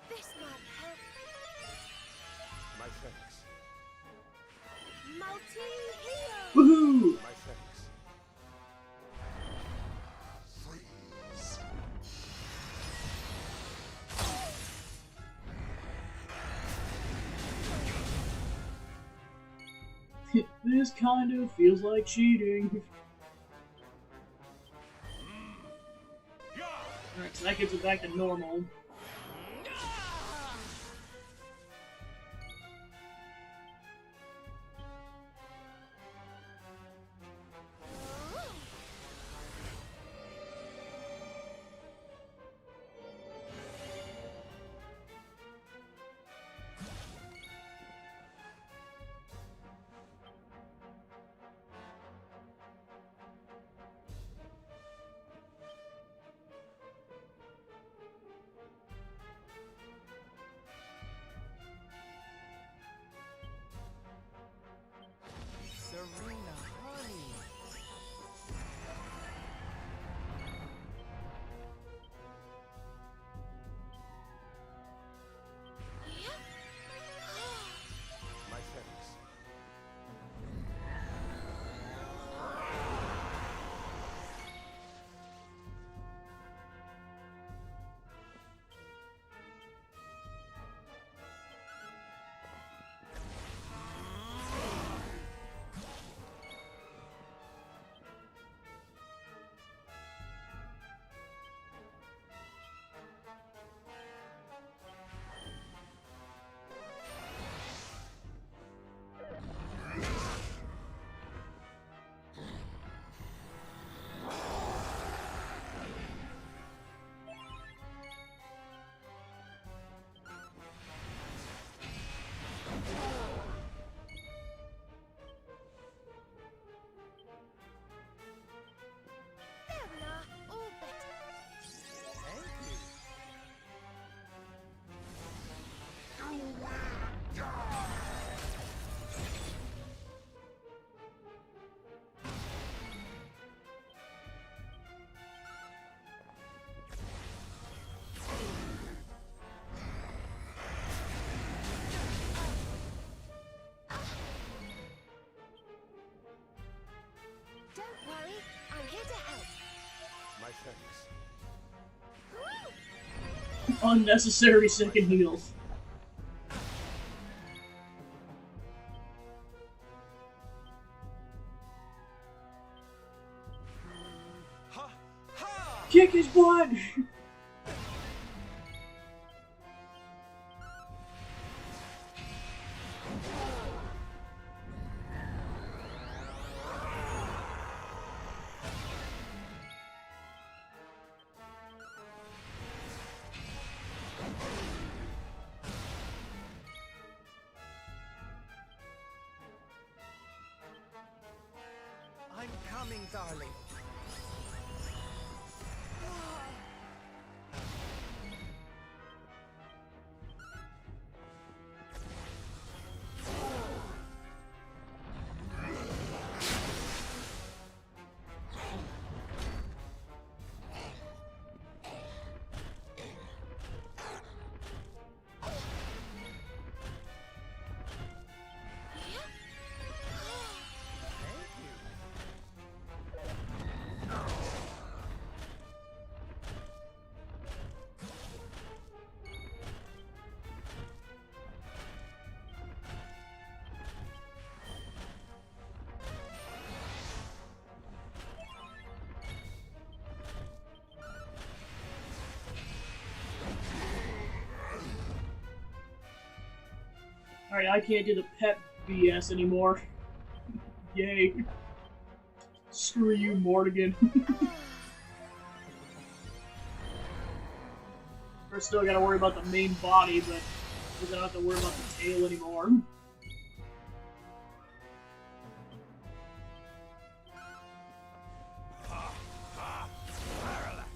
This might help. My thanks. Multi-hero! Woohoo! My thanks. Freeze. This kind of feels like cheating. Yeah! Alright, so that gets it back to normal. Unnecessary second heals. Ha ha! Kick his butt! I'm coming, darling. Alright, I can't do the pet BS anymore. Yay. Screw you, Mortigan. We're still gotta worry about the main body, but we don't have to worry about the tail anymore. Parallax.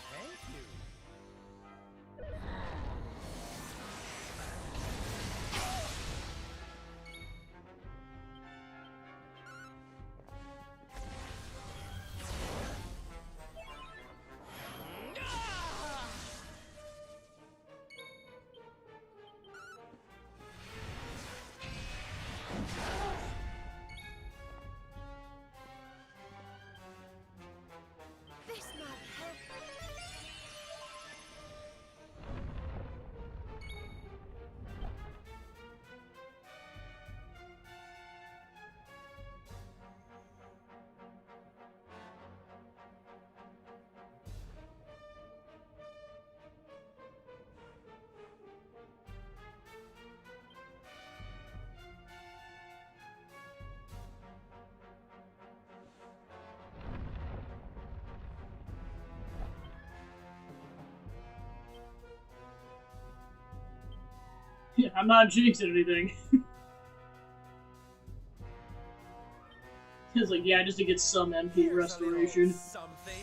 Thank you. This might help. Yeah, I'm not jinxing anything. It's like, yeah, just to get some MP Here's a restoration. little something.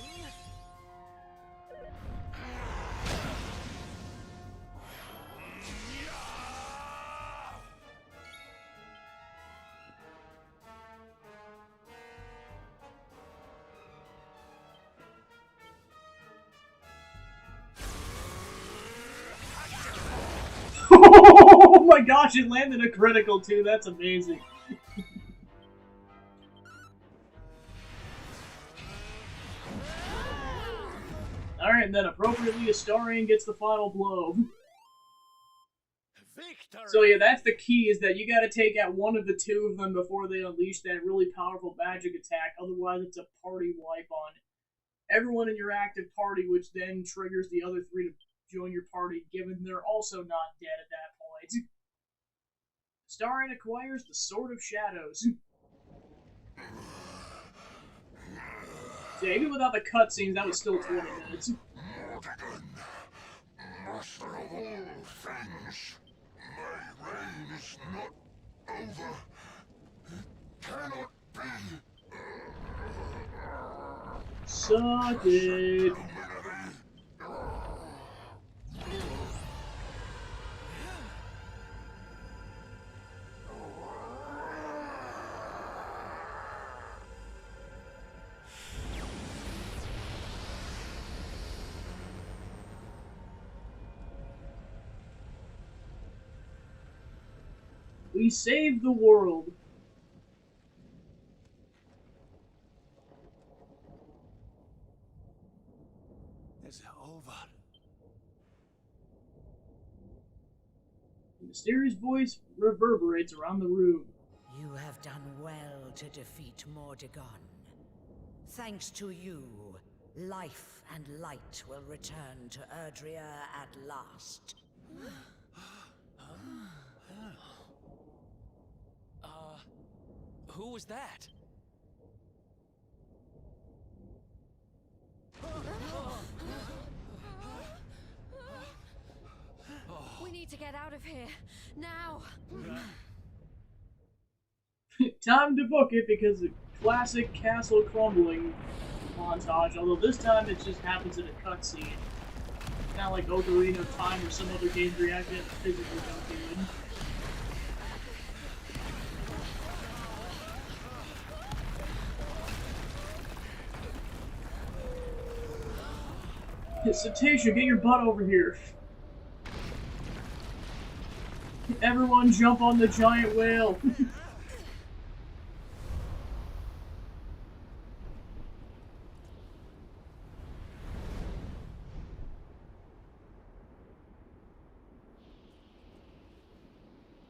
Oh my gosh, it landed a critical too, that's amazing. Alright, and then appropriately, Astarion gets the final blow. Victory. So yeah, that's the key, is that you gotta take out one of the two of them before they unleash that really powerful magic attack, otherwise it's a party wipe on everyone in your active party, which then triggers the other three to join your party, given they're also not dead at that point. Astarion acquires the Sword of Shadows. So yeah, even without the cutscenes, that was still 20 minutes. Mortigan, master of all things, my reign is not over. It cannot be. Suck it. We saved the world. It's over. The mysterious voice reverberates around the room. You have done well to defeat Mordegon. Thanks to you, life and light will return to Erdrea at last. Who was that? We need to get out of here. Now! Time to book it because the classic castle crumbling montage, although this time it just happens in a cutscene. It's not like Ocarina of Time or some other games where you actually have to physically jump in. Cetacean, get your butt over here. Everyone jump on the giant whale.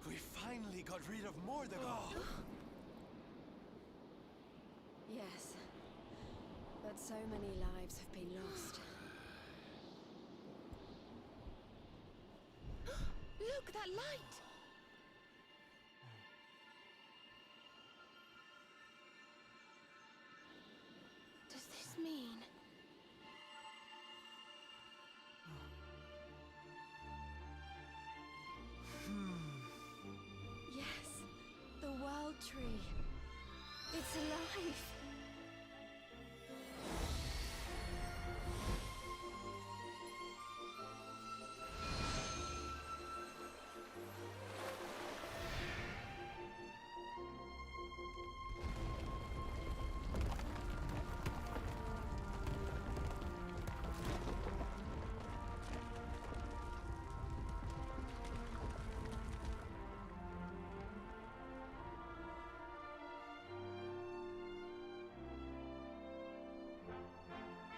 We finally got rid of Mordegon. Yes. But so many lives have been lost. Look, that light! Does this mean... Yes, the World Tree. It's alive.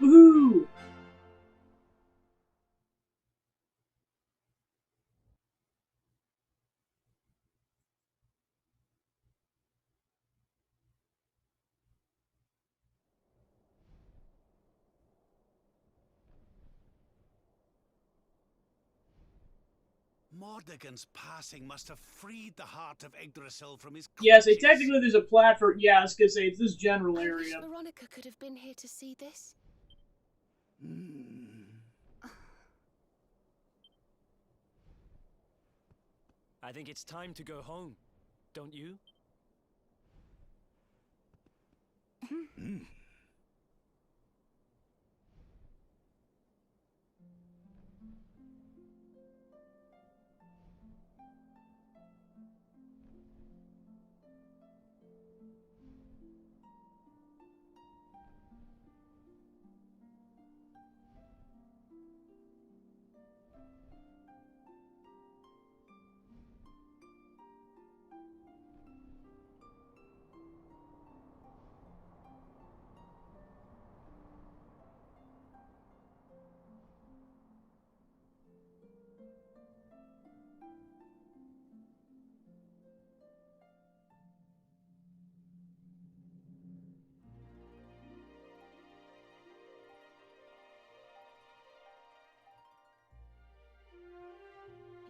Woohoo! Mordegon's passing must have freed the heart of Yggdrasil from his Yeah, so clutches. technically there's a platform. Yeah, I was gonna say it's this general I wish area. Veronica could have been here to see this. I think it's time to go home, don't you?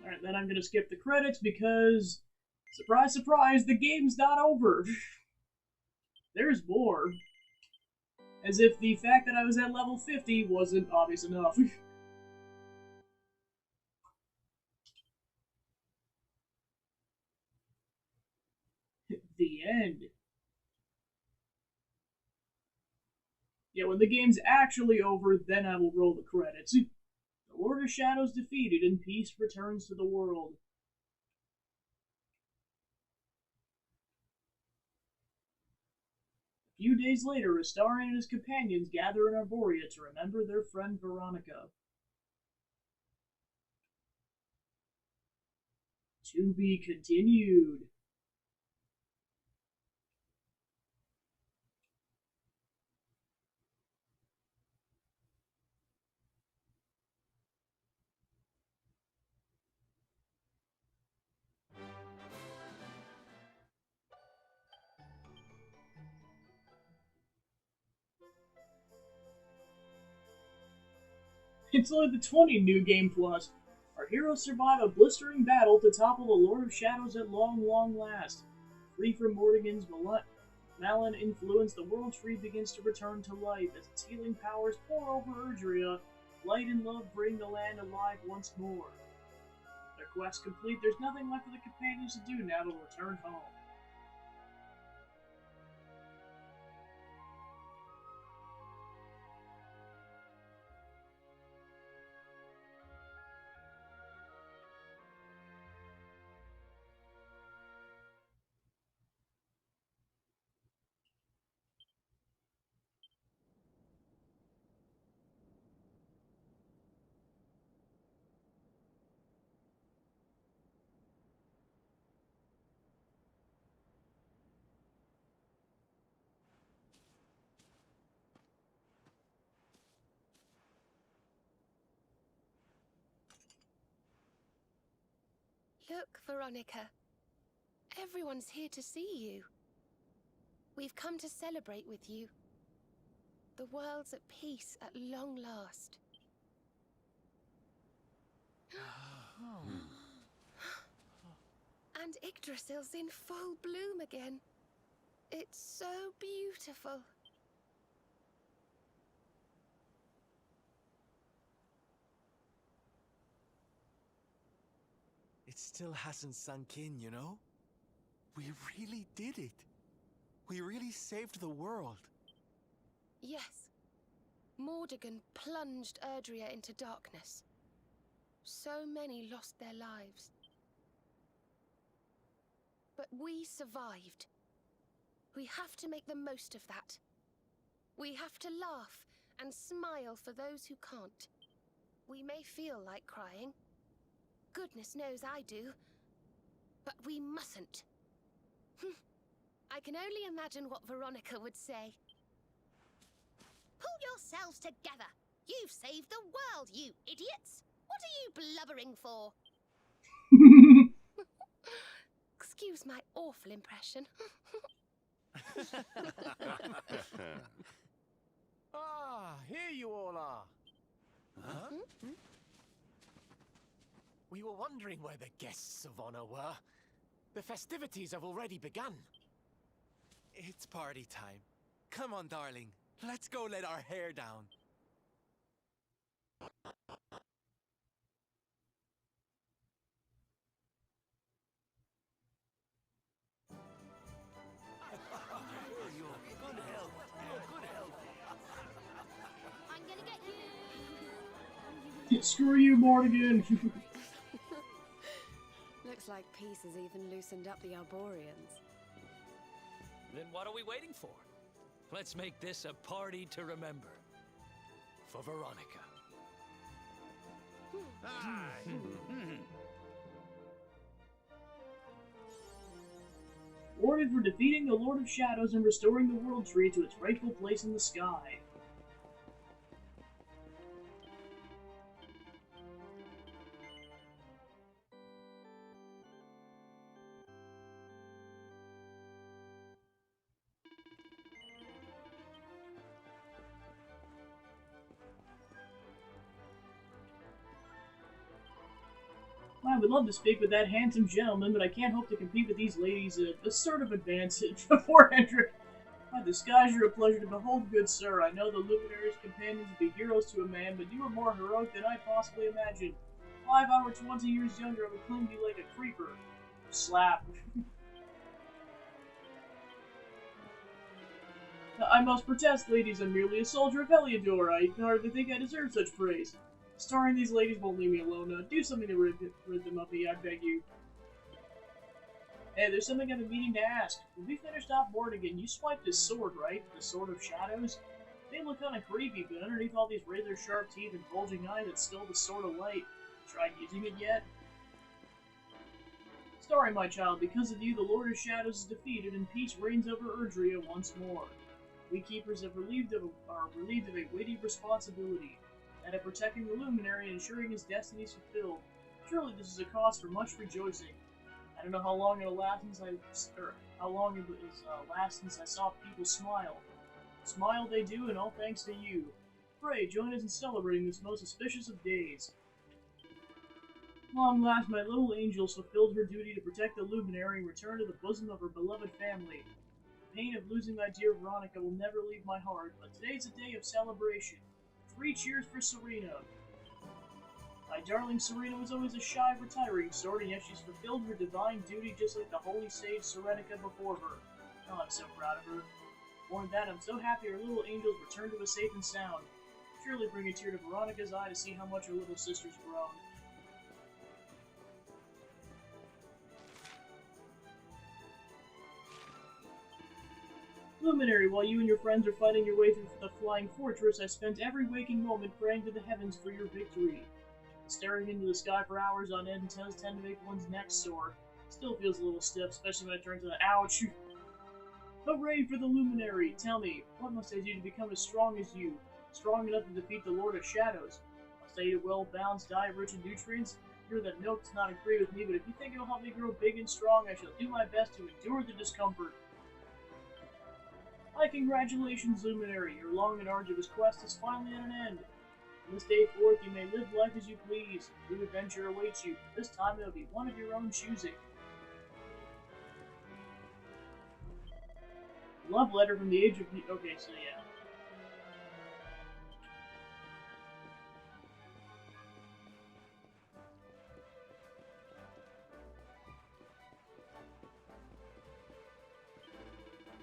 Alright, then I'm gonna skip the credits because, surprise, surprise, the game's not over. There's more. As if the fact that I was at level 50 wasn't obvious enough. The end. Yeah, when the game's actually over, then I will roll the credits. The Lord of Shadows defeated, and peace returns to the world. A few days later, Astarion and his companions gather in Arborea to remember their friend Veronica. To be continued. It's only the 20 New Game Plus. Our heroes survive a blistering battle to topple the Lord of Shadows at long last. Free from Morrigan's malign influence, the World Tree begins to return to life as its healing powers pour over Erdrea. Light and love bring the land alive once more. Their quest complete, there's nothing left for the companions to do now to return home. Look, Veronica. Everyone's here to see you. We've come to celebrate with you. The world's at peace at long last. And Yggdrasil's in full bloom again. It's so beautiful. It still hasn't sunk in, you know? We really did it. We really saved the world. Yes. Mordegon plunged Erdrea into darkness. So many lost their lives. But we survived. We have to make the most of that. We have to laugh and smile for those who can't. We may feel like crying. Goodness knows I do. But we mustn't. I can only imagine what Veronica would say. Pull yourselves together! You've saved the world, you idiots! What are you blubbering for? Excuse my awful impression. Ah, here you all are. Huh? We were wondering where the guests of honor were. The festivities have already begun. It's party time. Come on, darling. Let's go let our hair down. I'm gonna get you! Screw you, Morrigan! Looks like peace has even loosened up the Arborians. Then what are we waiting for? Let's make this a party to remember. For Veronica. Awarded for defeating the Lord of Shadows and restoring the World Tree to its rightful place in the sky. I would love to speak with that handsome gentleman, but I can't hope to compete with these ladies' assertive advantage before Hendrik. By the skies, you're a pleasure to behold, good sir. I know the Luminary's companions would be heroes to a man, but you are more heroic than I possibly imagined. If I were 20 years younger, I would cling to you like a creeper. Slap. I must protest, ladies. I'm merely a soldier of Heliodor. I hardly think I deserve such praise. Starring these ladies won't leave me alone. Do something to rid them of me, I beg you. Hey, there's something I've been meaning to ask. When we finished off Morrigan, you swiped his sword, right? The Sword of Shadows? They look kinda creepy, but underneath all these razor-sharp teeth and bulging eyes, it's still the Sword of Light. Tried using it yet? Sorry, my child, because of you, the Lord of Shadows is defeated and peace reigns over Erdrea once more. We Keepers are relieved of a weighty responsibility, that of protecting the Luminary and ensuring his destiny is fulfilled. Surely this is a cause for much rejoicing. I don't know how long it'll last since I saw people smile. Smile they do, and all thanks to you. Pray, join us in celebrating this most auspicious of days. Long last, my little angel fulfilled her duty to protect the Luminary and return to the bosom of her beloved family. The pain of losing my dear Veronica will never leave my heart, but today's a day of celebration. 3 cheers for Serena! My darling Serena was always a shy, retiring sort, and yet she's fulfilled her divine duty just like the holy sage Serenica before her. Oh, I'm so proud of her. More than that, I'm so happy her little angels returned to us safe and sound. Surely bring a tear to Veronica's eye to see how much her little sister's grown. Luminary, while you and your friends are fighting your way through the flying fortress, I spent every waking moment praying to the heavens for your victory. Staring into the sky for hours on end tends to make one's neck sore. Still feels a little stiff, especially when it turns into ouch. Hooray for the Luminary! Tell me, what must I do to become as strong as you? Strong enough to defeat the Lord of Shadows? Must I eat a well-balanced diet rich in nutrients? Hear that milk does not agree with me, but if you think it'll help me grow big and strong, I shall do my best to endure the discomfort. My congratulations, Luminary! Your long and arduous quest is finally at an end. From this day forth, you may live life as you please. New adventure awaits you. This time it'll be one of your own choosing. Love letter from the age of... Okay, so yeah.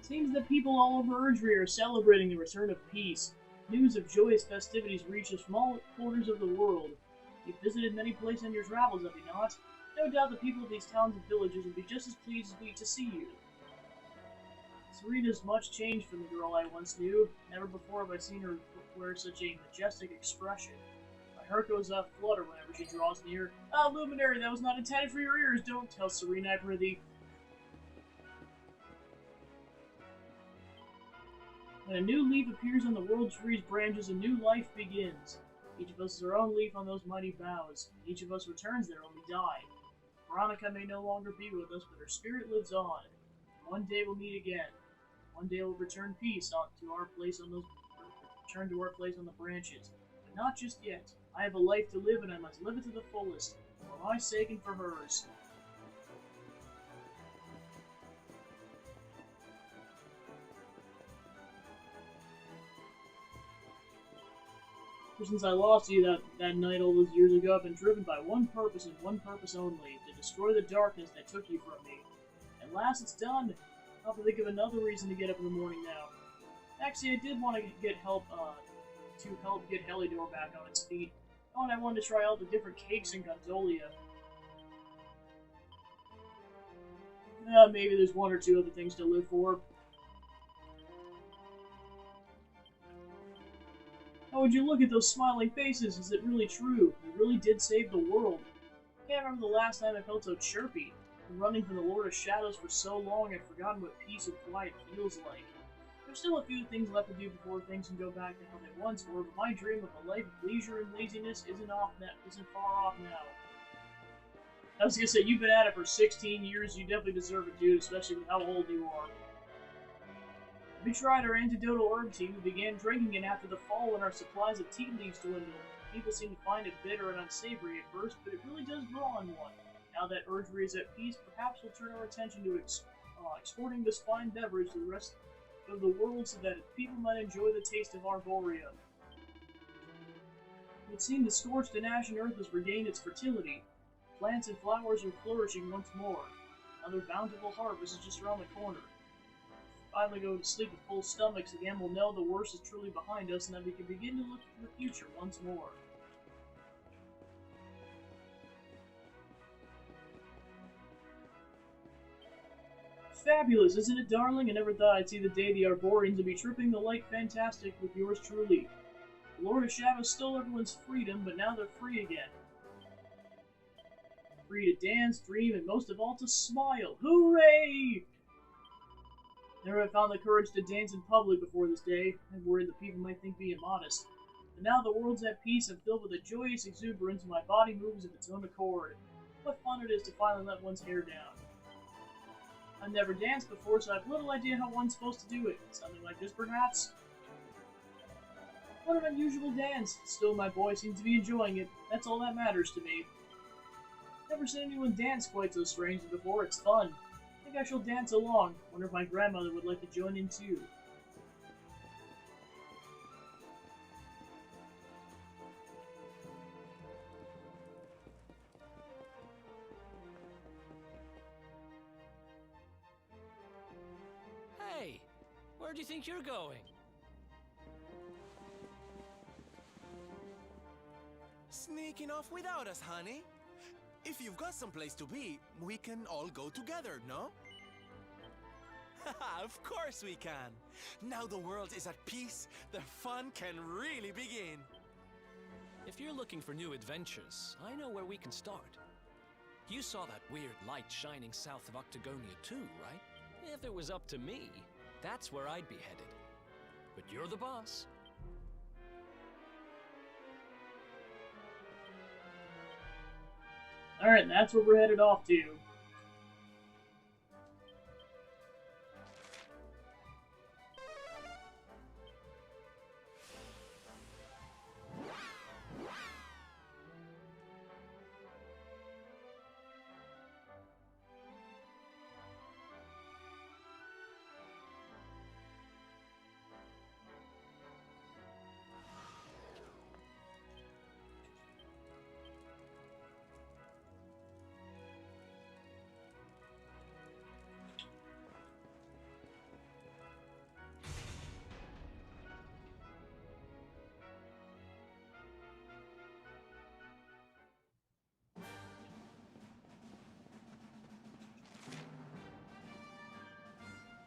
Seems that people all over Erdrea are celebrating the return of peace. News of joyous festivities reaches from all corners of the world. You've visited many places in your travels, have you not? No doubt the people of these towns and villages would be just as pleased as we to see you. Serena's much changed from the girl I once knew. Never before have I seen her wear such a majestic expression. My heart goes up flutter whenever she draws near. Ah, Luminary, that was not intended for your ears. Don't tell Serena, I prithee. When a new leaf appears on the world tree's branches, a new life begins. Each of us is our own leaf on those mighty boughs. Each of us returns there when we die. Veronica may no longer be with us, but her spirit lives on. One day we'll meet again. One day we'll return peace to our place on the branches. But not just yet. I have a life to live, and I must live it to the fullest, for my sake and for hers. Since I lost you that night all those years ago, I've been driven by one purpose and one purpose only, to destroy the darkness that took you from me. At last it's done. I'll have to think of another reason to get up in the morning now. Actually, I did want to get help get Helidor back on its feet. Oh, and I wanted to try all the different cakes in Gondolia. Maybe there's one or two other things to live for. Oh, would you look at those smiling faces? Is it really true? We really did save the world. I can't remember the last time I felt so chirpy. Been running from the Lord of Shadows for so long, I've forgotten what peace and quiet feels like. There's still a few things left to do before things can go back to how they once were, but my dream of a life of leisure and laziness isn't far off now. I was gonna say, you've been at it for 16 years, you definitely deserve it, dude, especially with how old you are. We tried our antidotal herb tea. We began drinking it after the fall when our supplies of tea leaves dwindled. People seem to find it bitter and unsavory at first, but it really does grow on one. Now that Erdrea is at peace, perhaps we'll turn our attention to exporting this fine beverage to the rest of the world so that people might enjoy the taste of Arborea. It would seem the scorched and ashen earth has regained its fertility. Plants and flowers are flourishing once more. Another bountiful harvest is just around the corner. Finally go to sleep with full stomachs again, we'll know the worst is truly behind us and that we can begin to look to the future once more. Fabulous, isn't it, darling? I never thought I'd see the day the Arborians would be tripping the light fantastic with yours truly. The Lord of Shadows stole everyone's freedom, but now they're free again. free to dance, dream, and most of all to smile. Hooray! Never have found the courage to dance in public before this day. I'm worried that people might think me immodest. But now the world's at peace and filled with a joyous exuberance, and my body moves of its own accord. What fun it is to finally let one's hair down. I've never danced before, so I have little idea how one's supposed to do it. Something like this, perhaps? What an unusual dance. Still, my boy seems to be enjoying it. That's all that matters to me. Never seen anyone dance quite so strangely before. It's fun. I think I shall dance along. Wonder if my grandmother would like to join in too. Hey, where do you think you're going? Sneaking off without us, honey? If you've got someplace to be, we can all go together, no? Of course we can! Now the world is at peace, the fun can really begin! If you're looking for new adventures, I know where we can start. You saw that weird light shining south of Octagonia too, right? If it was up to me, that's where I'd be headed. But you're the boss. Alright, that's where we're headed off to.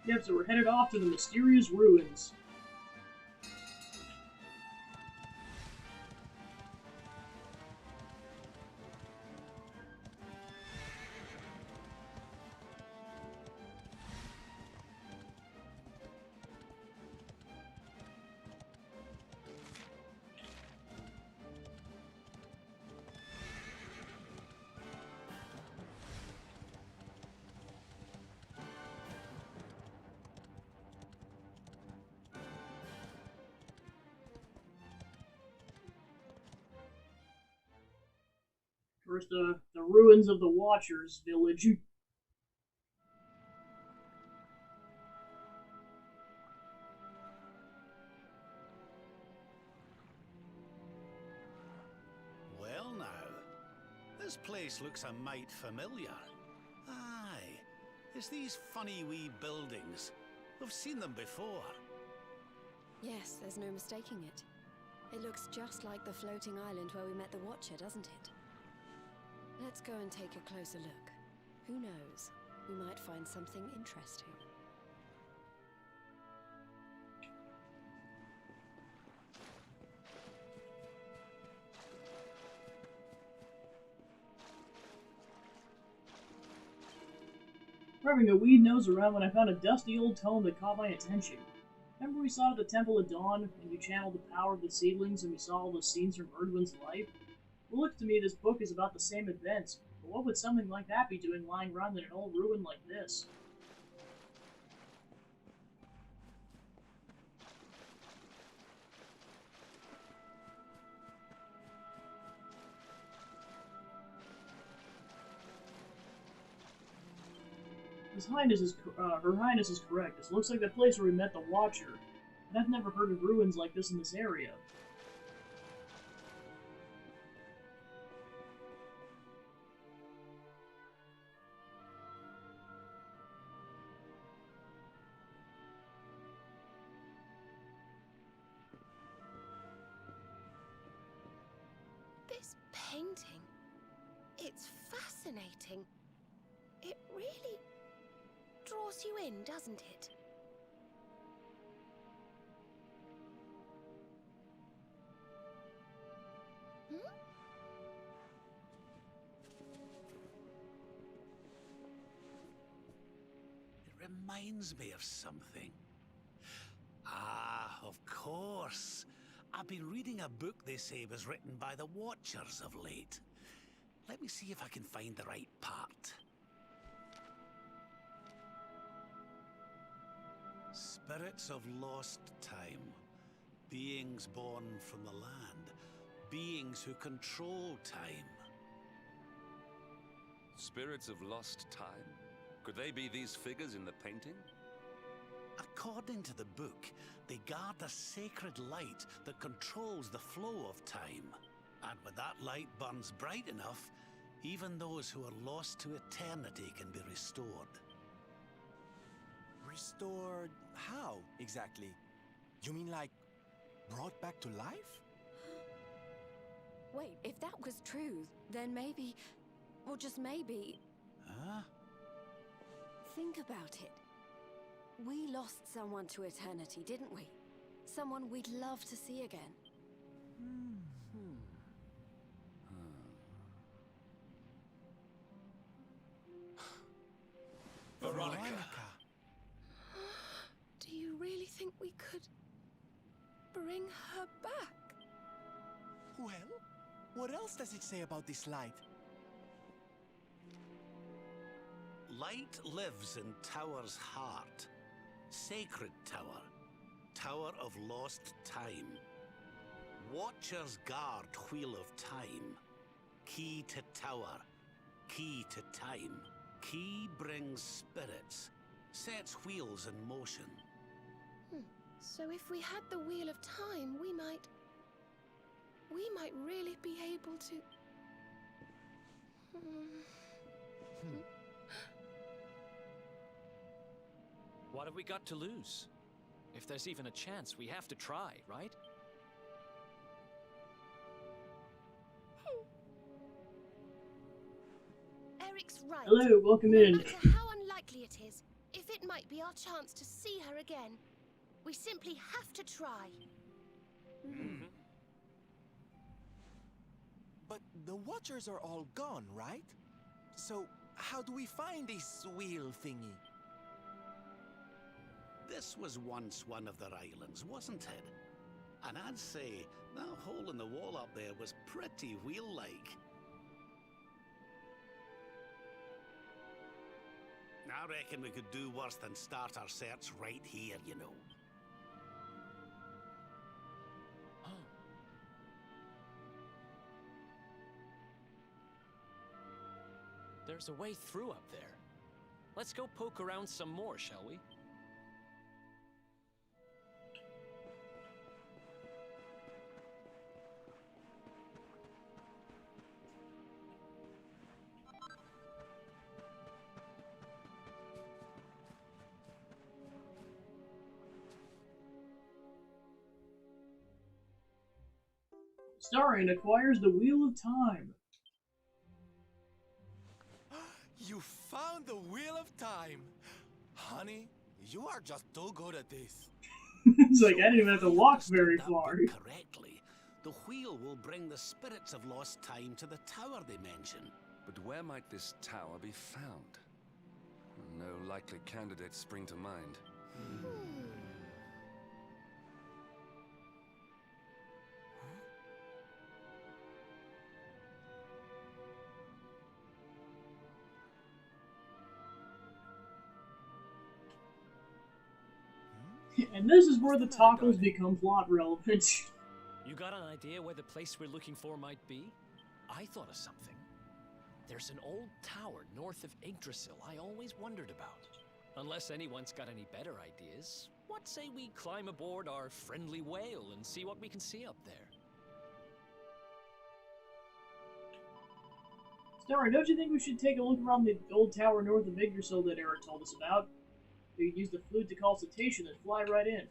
Yep, so we're headed off to the mysterious ruins. First, the ruins of the Watchers village. Well now, this place looks a mite familiar. Aye, it's these funny wee buildings. We've seen them before. Yes, there's no mistaking it. It looks just like the floating island where we met the Watcher, doesn't it? Let's go and take a closer look. Who knows? We might find something interesting. Rubbing a weed nose around when I found a dusty old tome that caught my attention. Remember we saw it at the Temple of Dawn, and you channeled the power of the seedlings, and we saw all those scenes from Erdwin's life? Well, look, to me, this book is about the same events, but what would something like that be doing lying around in an old ruin like this? Her Highness is correct. This looks like the place where we met the Watcher, and I've never heard of ruins like this in this area. This painting, it's fascinating. It really draws you in, doesn't it? reminds me of something. Ah, of course. I've been reading a book they say was written by the Watchers of late. Let me see if I can find the right part. Spirits of lost time. Beings born from the land. Beings who control time. Spirits of lost time? Could they be these figures in the painting? According to the book, they guard a sacred light that controls the flow of time. And when that light burns bright enough, even those who are lost to eternity can be restored. Restored how, exactly? You mean like brought back to life? Wait, if that was true, then maybe, or just maybe... Huh? Think about it. We lost someone to eternity, didn't we? Someone we'd love to see again. Veronica! Do you really think we could bring her back? Well, what else does it say about this light? Light lives in Tower's heart. Sacred Tower. Tower of Lost Time. Watchers guard Wheel of Time. Key to Tower. Key to Time. Key brings spirits. Sets wheels in motion. So if we had the Wheel of Time, we might really be able to... What have we got to lose? If there's even a chance, we have to try, right? Eric's right. Hello, welcome No in. matter how unlikely it is, if it might be our chance to see her again, we simply have to try. But the Watchers are all gone, right? So how do we find this wheel thingy? This was once one of their islands, wasn't it? And I'd say that hole in the wall up there was pretty wheel-like. I reckon we could do worse than start our search right here, you know. There's a way through up there. Let's go poke around some more, shall we? Starion acquires the Wheel of Time. You found the Wheel of Time! Honey, you are just too good at this. It's like, I didn't even have to walk very That far. book correctly, the wheel will bring the spirits of lost time to the tower they mention. But where might this tower be found? No likely candidates spring to mind. And this is where the tacos become plot relevant. You got an idea where the place we're looking for might be? I thought of something. There's an old tower north of Yggdrasil I always wondered about. Unless anyone's got any better ideas, what say we climb aboard our friendly whale and see what we can see up there? Starion, don't you think we should take a look around the old tower north of Yggdrasil that Eric told us about? We could use the flute to call Cetacean and fly right in.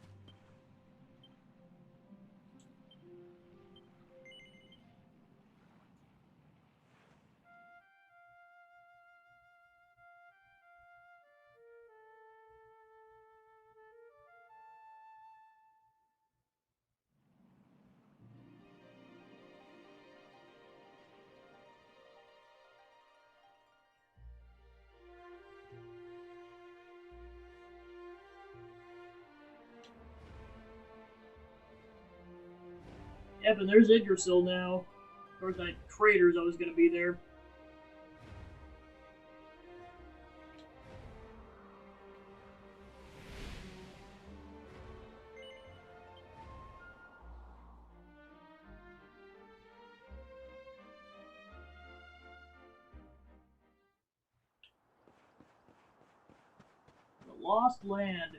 Yep, and there's Yggdrasil now. Of course, Crater's always going to be there. The Lost Land.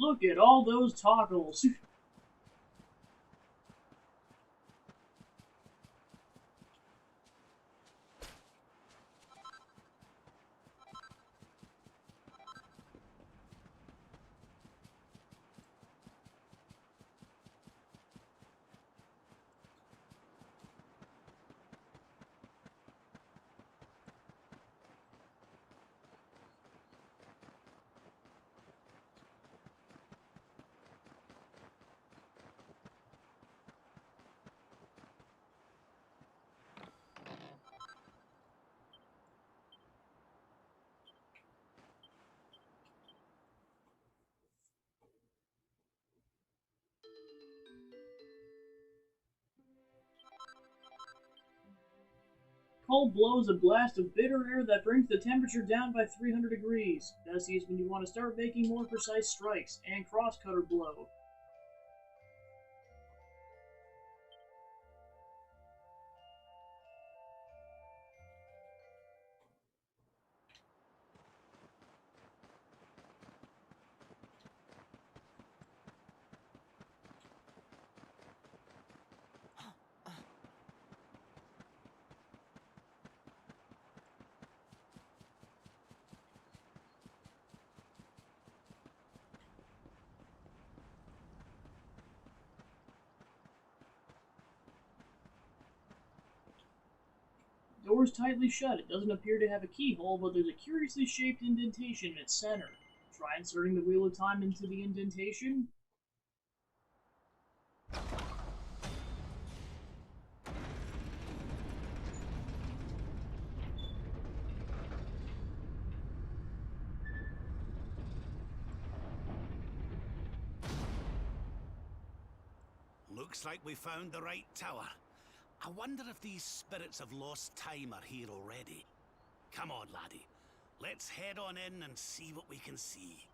Look at all those toggles. Cold blows a blast of bitter air that brings the temperature down by 300 degrees. That's used when you want to start making more precise strikes, and crosscutter blow. The door is tightly shut. It doesn't appear to have a keyhole, but there's a curiously shaped indentation in its center. Try inserting the Wheel of Time into the indentation. Looks like we found the right tower. I wonder if these spirits of lost time are here already. Come on, laddie. Let's head on in and see what we can see.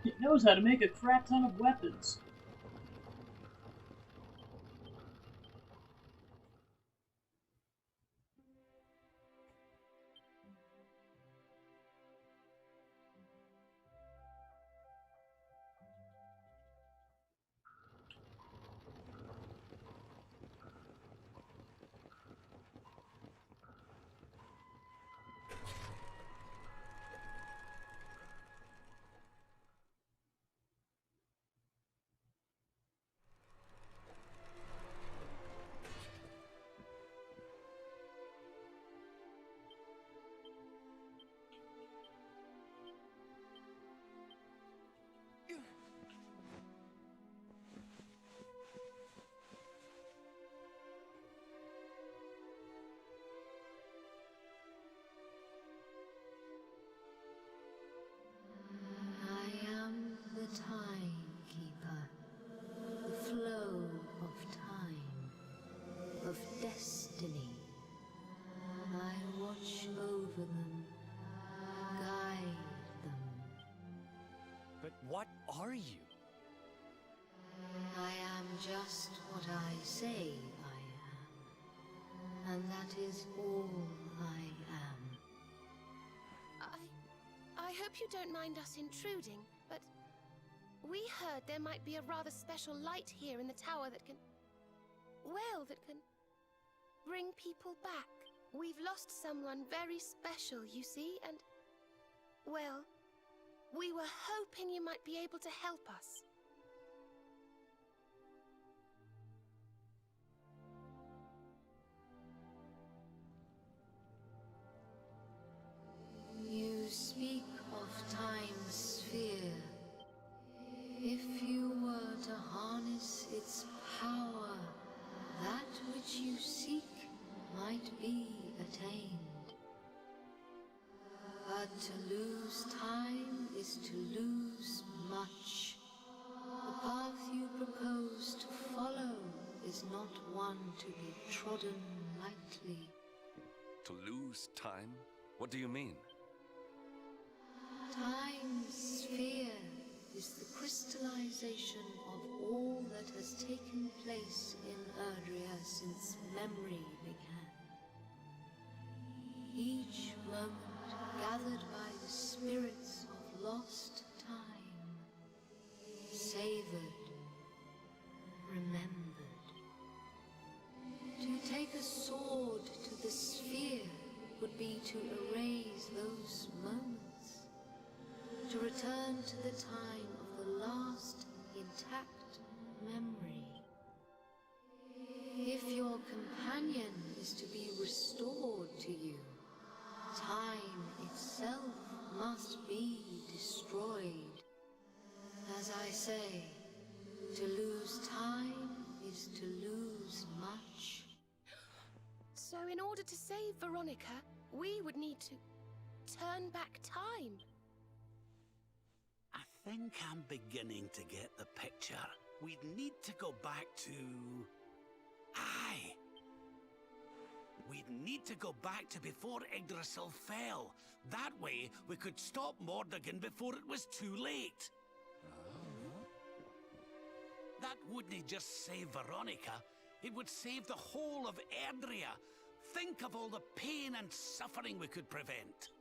It knows how to make a crap ton of weapons. But what are you? I am just what I say I am. And that is all I am. I hope you don't mind us intruding, but we heard there might be a rather special light here in the tower that can... well, that can bring people back. We've lost someone very special, you see, and... well, we were hoping you might be able to help us. You speak of Time's sphere. If you were to harness its power, that which you seek might be attained. But to lose time is to lose much. The path you propose to follow is not one to be trodden lightly. To lose time? What do you mean? Time's sphere is the crystallization of all that has taken place in Erdrea since memory began. Each moment gathered by the spirits of lost time, savored, remembered. To take a sword to the sphere would be to erase those moments. To return to the time of the last intact memory. If your companion is to be restored to you, time itself must be destroyed. As I say, to lose time is to lose much. So in order to save Veronica, we would need to turn back time. I think I'm beginning to get the picture. We'd need to go back to... Aye! We'd need to go back to before Yggdrasil fell. That way, we could stop Mordegon before it was too late. That wouldn't just save Veronica. It would save the whole of Erdrea. Think of all the pain and suffering we could prevent.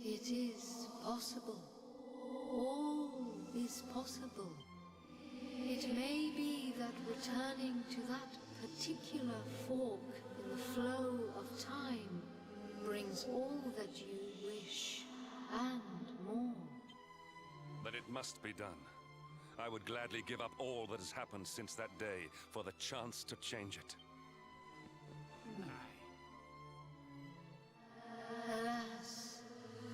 It is possible. All is possible. It may be that returning to that particular fork in the flow of time brings all that you wish, and more. But it must be done. I would gladly give up all that has happened since that day for the chance to change it. Alas,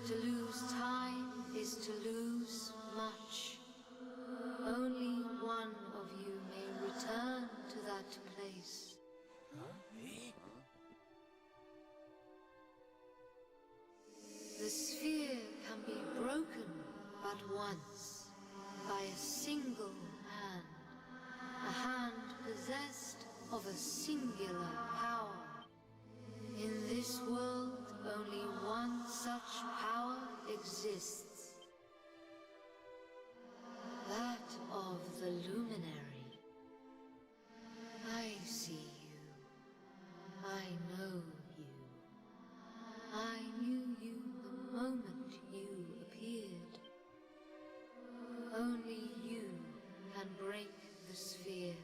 to lose time is to lose much. Only one of you may return to that place. The sphere can be broken but once, by a single hand. A hand possessed of a singular power. In this world, only one such power exists. That of the Luminary. I see you. I know you. I knew you the moment you appeared. Only you can break the sphere,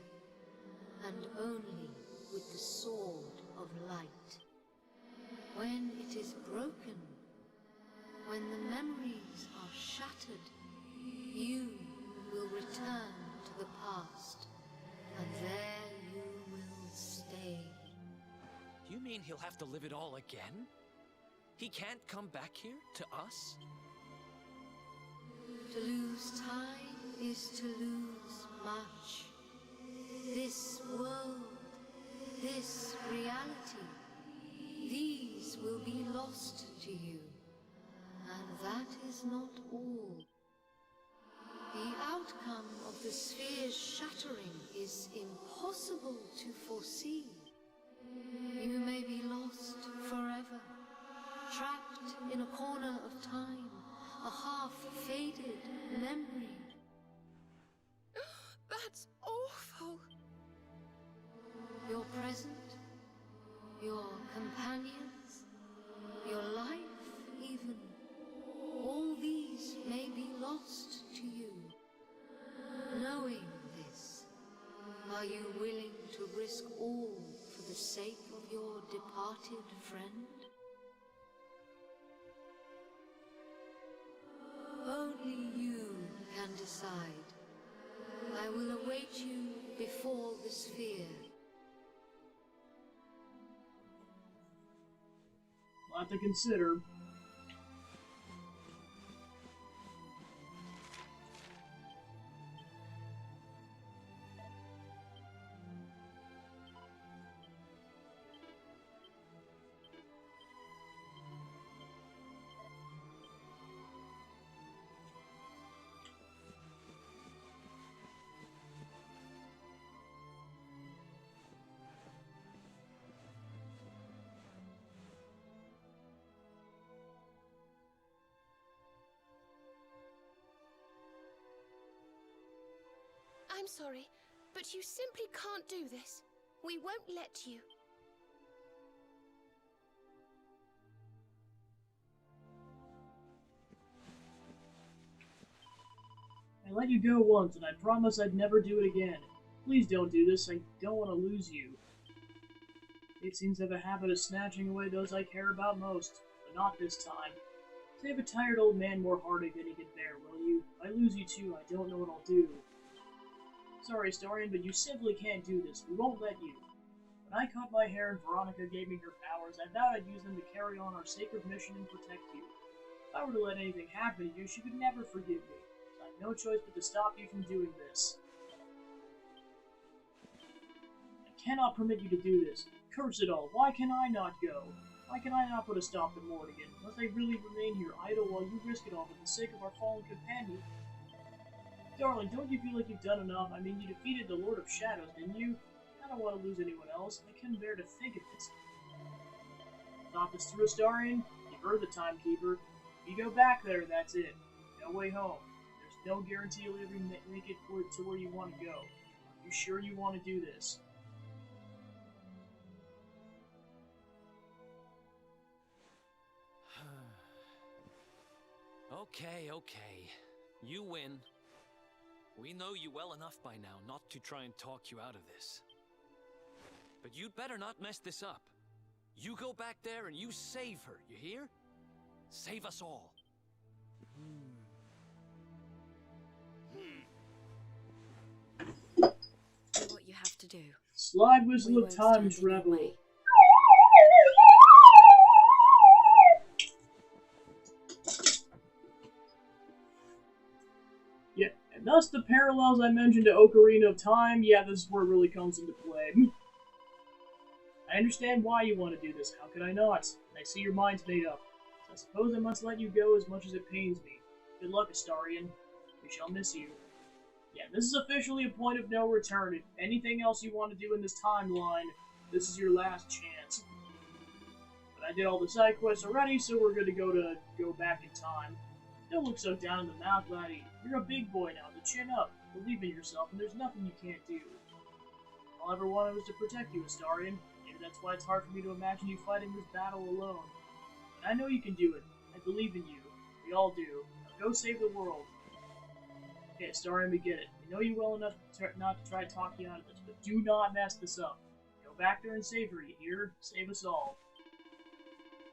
and only with the sword of light. When it is broken, when the memories are shattered, you will return to the past, and there you will stay. You mean he'll have to live it all again? He can't come back here, to us? To lose time is to lose much. This world, this reality, these will be lost to you. And that is not all. The outcome of the sphere's shattering is impossible to foresee. You may be lost forever, trapped in a corner of time, a half-faded memory. That's awful. Your present, your companions, your life even. All these may be lost to you. Knowing this, are you willing to risk all for the sake of your departed friend? Only you can decide. I will await you before the sphere. A lot to consider. I'm sorry, but you simply can't do this. We won't let you. I let you go once, and I promised I'd never do it again. Please don't do this. I don't want to lose you. It seems to have a habit of snatching away those I care about most, but not this time. Save a tired old man more heartache than he can bear, will you? If I lose you too, I don't know what I'll do. Sorry, Astarion, but you simply can't do this. We won't let you. When I cut my hair and Veronica gave me her powers, I vowed I'd use them to carry on our sacred mission and protect you. If I were to let anything happen to you, she could never forgive me. So I have no choice but to stop you from doing this. I cannot permit you to do this. Curse it all. Why can I not go? Why can I not put a stop to Morrigan? Must I really remain here idle while you risk it all for the sake of our fallen companion? Darling, don't you feel like you've done enough? I mean, you defeated the Lord of Shadows, didn't you? I don't want to lose anyone else. I couldn't bear to think of this. Thought this through, Astarion? You heard the Timekeeper. If you go back there, that's it. No way home. There's no guarantee you'll ever make it to where you want to go. Are you sure you want to do this? Okay. You win. We know you well enough by now not to try and talk you out of this. But you'd better not mess this up. You go back there and you save her, you hear? Save us all. Do what you have to do. Slide Whistle We of won't Time's stand in your Rebel. way. Yeah, and thus the parallels I mentioned to Ocarina of Time, yeah, this is where it really comes into play. I understand why you want to do this, how could I not? I see your mind's made up. So I suppose I must let you go as much as it pains me. Good luck, Astarion. We shall miss you. Yeah, this is officially a point of no return. If anything else you want to do in this timeline, this is your last chance. But I did all the side quests already, so we're good to go back in time. Don't look so down in the mouth, laddie. You're a big boy now, so chin up. Believe in yourself, and there's nothing you can't do. All I ever wanted was to protect you, Astarion. Maybe that's why it's hard for me to imagine you fighting this battle alone. But I know you can do it. I believe in you. We all do. Now go save the world. Okay, Astarion, we get it. We know you well enough not to try to talk you out of this, but do not mess this up. Go back there and save her, you hear? Save us all.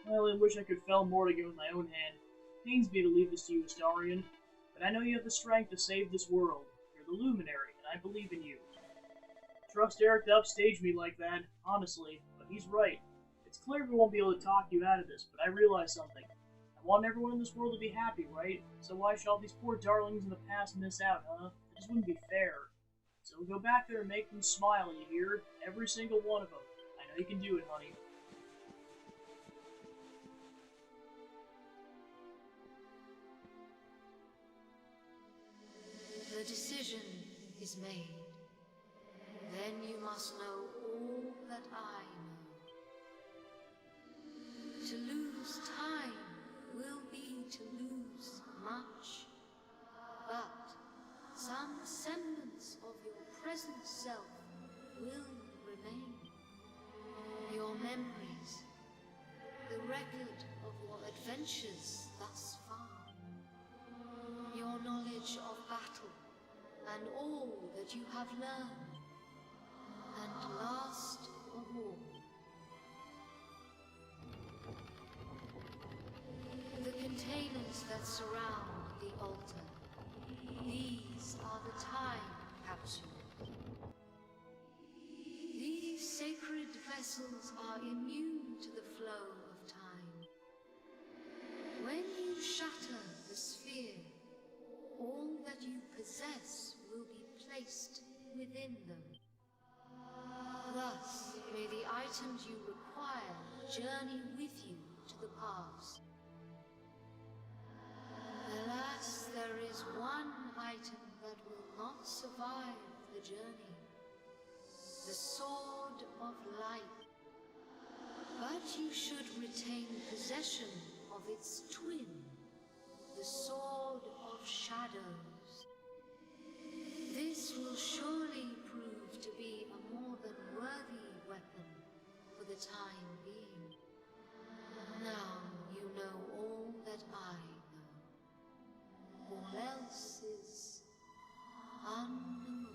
Well, I wish I could fell Morrigan with my own hand. It pains me to leave this to you, Astarion, but I know you have the strength to save this world. You're the Luminary, and I believe in you. Trust Eric to upstage me like that, honestly, but he's right. It's clear we won't be able to talk you out of this, but I realize something. I want everyone in this world to be happy, right? So why should all these poor darlings in the past miss out, huh? It just wouldn't be fair. So go back there and make them smile, you hear? Every single one of them. I know you can do it, honey. The decision is made. Then you must know all that I know. To lose time will be to lose much. But yourself will remain. Your memories, the record of your adventures thus far, your knowledge of battle, and all that you have learned, and last of all, the containers that surround the altar. These are the time capsules. These sacred vessels are immune to the flow of time. When you shatter the sphere, all that you possess will be placed within them. Thus, may the items you require journey with you to the past. Alas, there is one item that will not survive the journey. The Sword of Light. But you should retain possession of its twin, the Sword of Shadows. This will surely prove to be a more than worthy weapon for the time being. Now you know all that I know. All else is unknowable.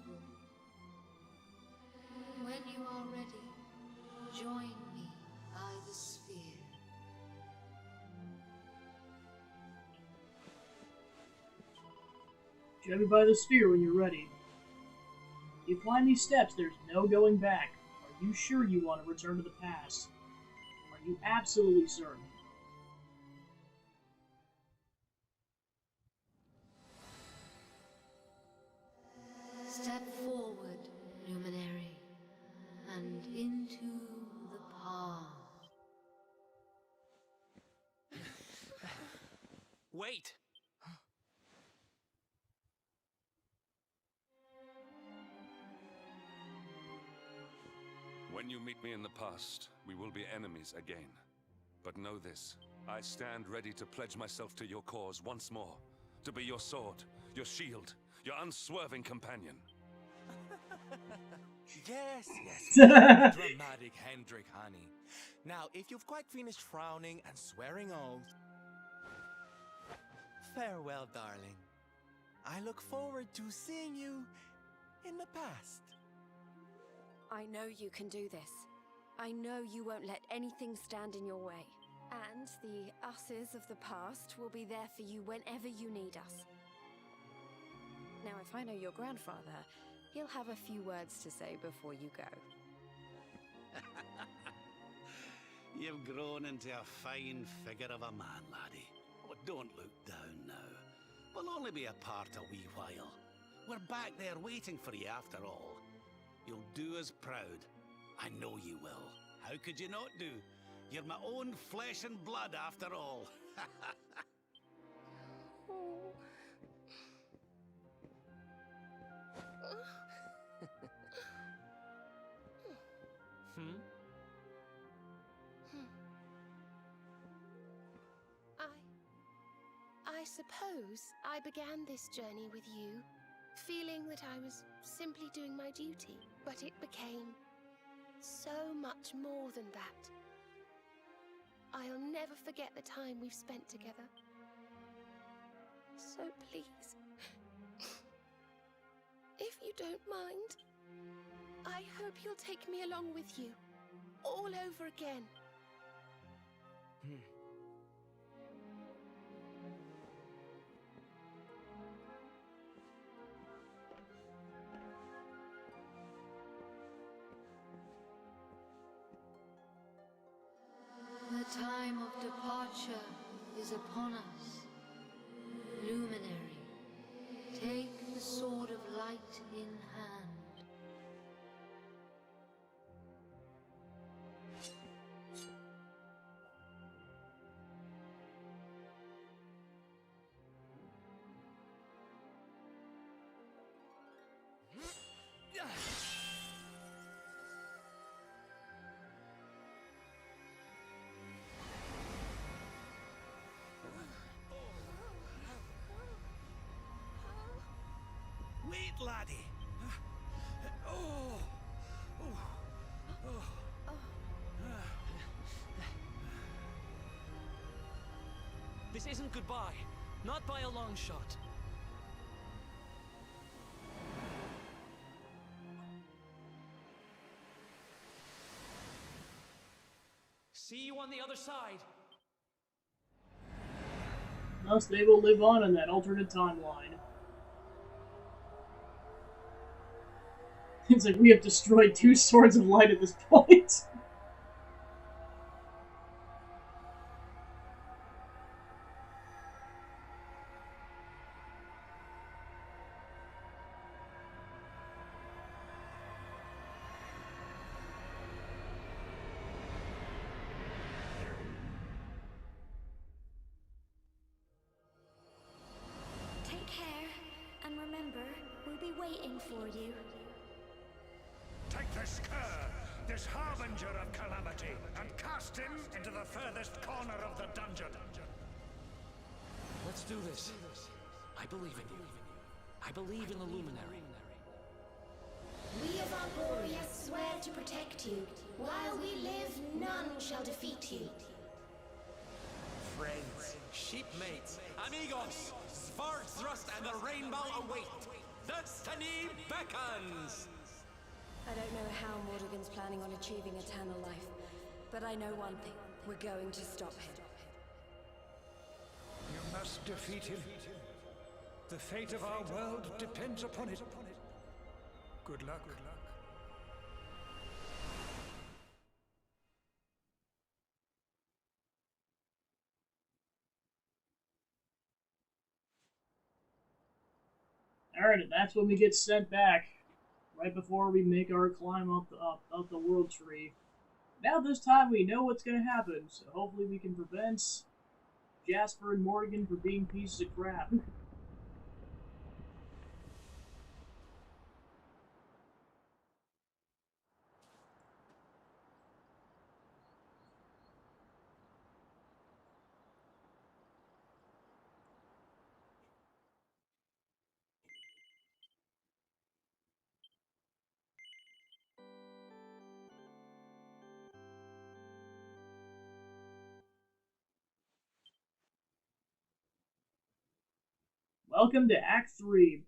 When you are ready, join me by the sphere. Join me by the sphere when you're ready. You climb these steps, there's no going back. Are you sure you want to return to the past? Are you absolutely certain? Step forward, Luminary, and into the past. Wait! When you meet me in the past, we will be enemies again. But know this, I stand ready to pledge myself to your cause once more. To be your sword, your shield, your unswerving companion. Yes, dramatic Hendrik, honey. Now, if you've quite finished frowning and swearing oaths, farewell, darling. I look forward to seeing you in the past. I know you can do this. I know you won't let anything stand in your way. And the us's of the past will be there for you whenever you need us. Now, if I know your grandfather, he'll have a few words to say before you go. You've grown into a fine figure of a man, laddie. Oh, don't look down now. We'll only be apart a wee while. We're back there waiting for you after all. You'll do us proud. I know you will. How could you not do? You're my own flesh and blood after all. I suppose I began this journey with you, feeling that I was simply doing my duty, but it became so much more than that. I'll never forget the time we've spent together. So please, if you don't mind, I hope you'll take me along with you, all over again. The time of departure is upon us. Luminary, take the Sword of Light in hand. Wait, laddie. This isn't goodbye. Not by a long shot. See you on the other side. Thus, they will live on in that alternate timeline. It's like we have destroyed 2 swords of light at this point. Take care, and remember, we'll be waiting for you. Take this cur, this harbinger of calamity, and cast him into the furthest corner of the dungeon. Let's do this. I believe in you. I believe in the Luminary. We of Arborea swear to protect you. While we live, none shall defeat you. Friends, shipmates, amigos, Svarthrust and the Rainbow await. Destiny beckons! I don't know how Mordegon's planning on achieving eternal life, but I know one thing. We're going to stop him. You must defeat him. The fate of our world depends upon it. Good luck. Alright, and that's when we get sent back. Right before we make our climb up the world tree. Now this time we know what's going to happen, so hopefully we can prevent Jasper and Mordegon from being pieces of crap. Welcome to Act 3.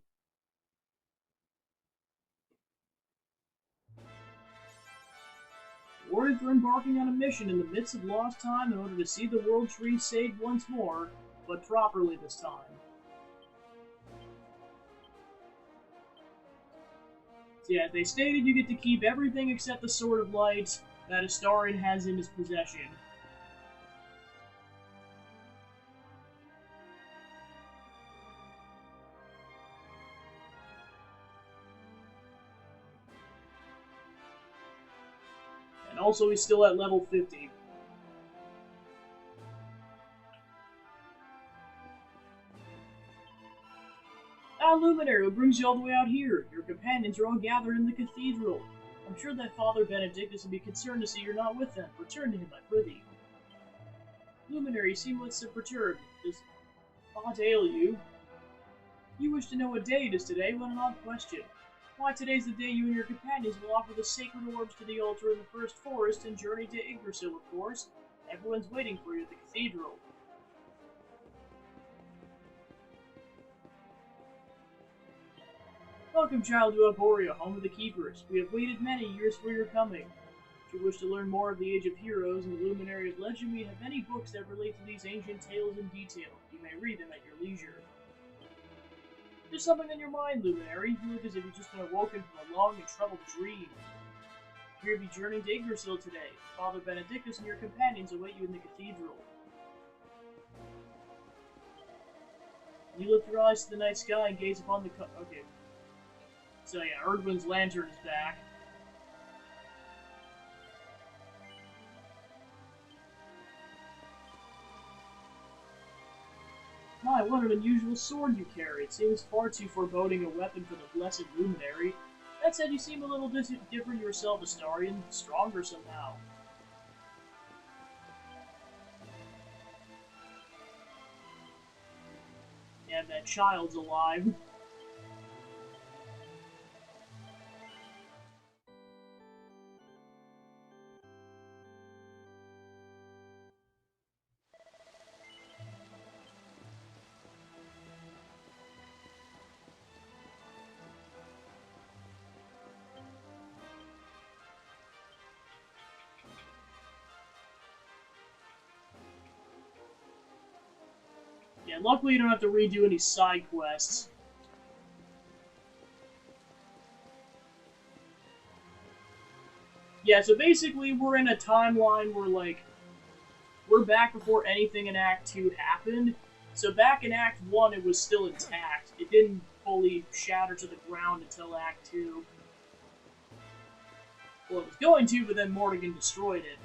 Warriors are embarking on a mission in the midst of lost time in order to see the World Tree saved once more, but properly this time. So yeah, they stated you get to keep everything except the Sword of Light that Astarion has in his possession. And also, he's still at level 50. Ah, Luminary, what brings you all the way out here? Your companions are all gathered in the cathedral. I'm sure that Father Benedictus will be concerned to see you're not with them. Return to him, I prithee. Luminary, you seem less perturbed. Does aught ail you? You wish to know what day it is today? What an odd question. Why, today's the day you and your companions will offer the sacred orbs to the altar in the first forest and journey to Yggdrasil, of course. Everyone's waiting for you at the cathedral. Welcome, child, to Arborea, home of the Keepers. We have waited many years for your coming. If you wish to learn more of the Age of Heroes and the Luminary of Legend, we have many books that relate to these ancient tales in detail. You may read them at your leisure. There's something on your mind, Luminary. You look as if you've just been awoken from a long and troubled dream. Here be journeying to Yggdrasil today. Father Benedictus and your companions await you in the cathedral. You lift your eyes to the night sky and gaze upon the okay. So yeah, Erdwin's lantern is back. My, what an unusual sword you carry. It seems far too foreboding a weapon for the blessed Luminary. That said, you seem a little different yourself, Astarion. Stronger somehow. And that child's alive. And luckily you don't have to redo any side quests. Yeah, so basically we're in a timeline where, like, we're back before anything in Act 2 happened. So back in Act 1 it was still intact. It didn't fully shatter to the ground until Act 2. Well, it was going to, but then Morrigan destroyed it.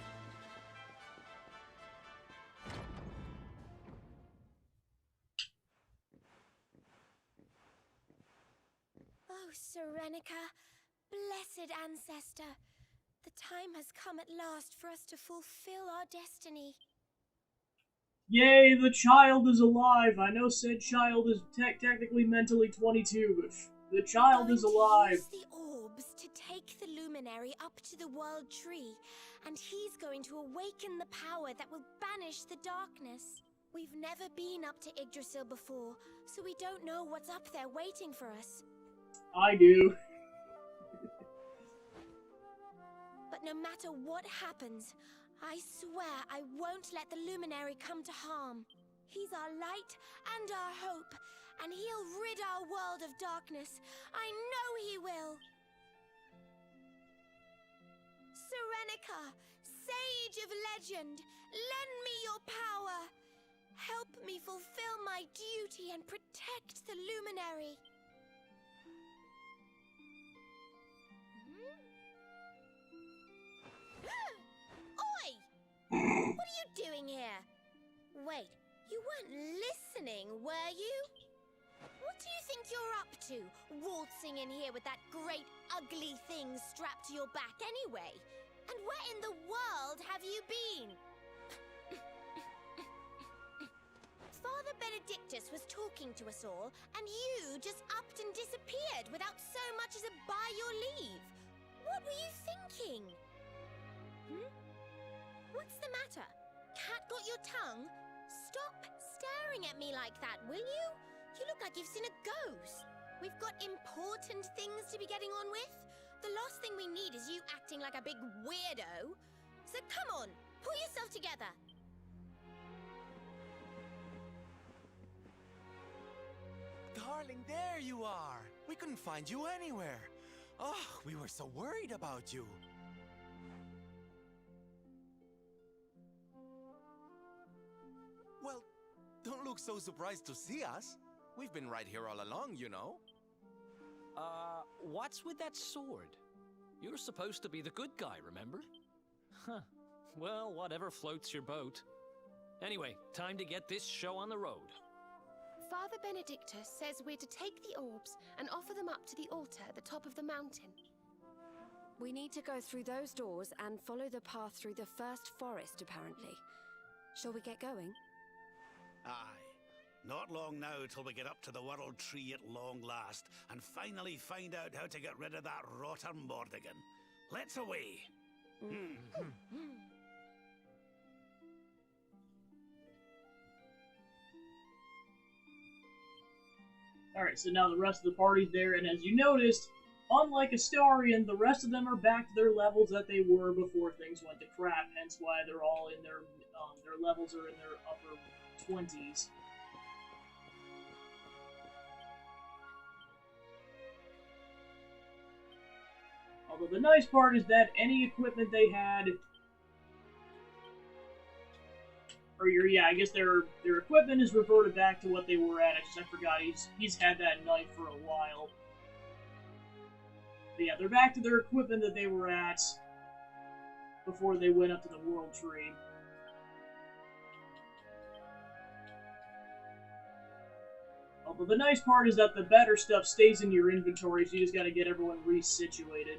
Oh, Serenica, blessed ancestor, the time has come at last for us to fulfill our destiny. Yay, the child is alive! I know said child is technically mentally 22, but the child is alive. Use the orbs to take the luminary up to the world tree, and he's going to awaken the power that will banish the darkness. We've never been up to Yggdrasil before, so we don't know what's up there waiting for us. I do. But no matter what happens, I swear I won't let the luminary come to harm. He's our light and our hope, and he'll rid our world of darkness. I know he will. Serenica, sage of legend, lend me your power. Help me fulfill my duty and protect the luminary. Oi! What are you doing here? Wait, you weren't listening, were you? What do you think you're up to, waltzing in here with that great ugly thing strapped to your back anyway? And where in the world have you been? Father Benedictus was talking to us all, and you just upped and disappeared without so much as a by your leave. What were you thinking? What's the matter? Cat got your tongue? Stop staring at me like that, will you? You look like you've seen a ghost. We've got important things to be getting on with. The last thing we need is you acting like a big weirdo. So come on, pull yourself together. Darling, there you are! We couldn't find you anywhere. Oh, we were so worried about you. Well, don't look so surprised to see us. We've been right here all along, you know. What's with that sword? You're supposed to be the good guy, remember? Huh. Well, whatever floats your boat. Anyway, time to get this show on the road. Father Benedictus says we're to take the orbs and offer them up to the altar at the top of the mountain. We need to go through those doors and follow the path through the first forest, apparently. Shall we get going? Aye. Not long now till we get up to the World Tree at long last, and finally find out how to get rid of that rotter Mordigan. Let's away! Alright, so now the rest of the party's there, and as you noticed, unlike Astarion, the rest of them are back to their levels that they were before things went to crap, hence why they're all in their levels are in their upper 20s. Although the nice part is that any equipment they had, I guess their equipment is reverted back to what they were at. I forgot he's had that knife for a while. But yeah, they're back to their equipment that they were at before they went up to the World Tree. Although the nice part is that the better stuff stays in your inventory, so you just gotta get everyone resituated.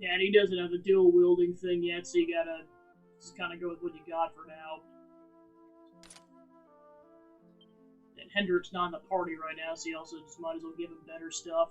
Yeah, and he doesn't have the dual wielding thing yet, so you gotta just kind of go with what you got for now. And Hendrick's not in the party right now, so you also just might as well give him better stuff.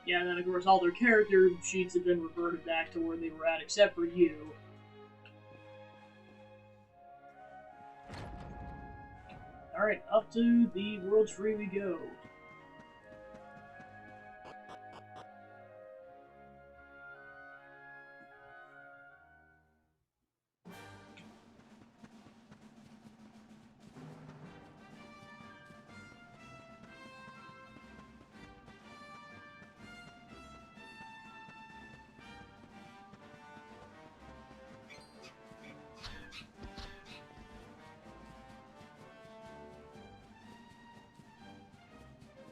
Yeah, and then of course all their character sheets have been reverted back to where they were at, except for you. Alright, up to the World Tree we go.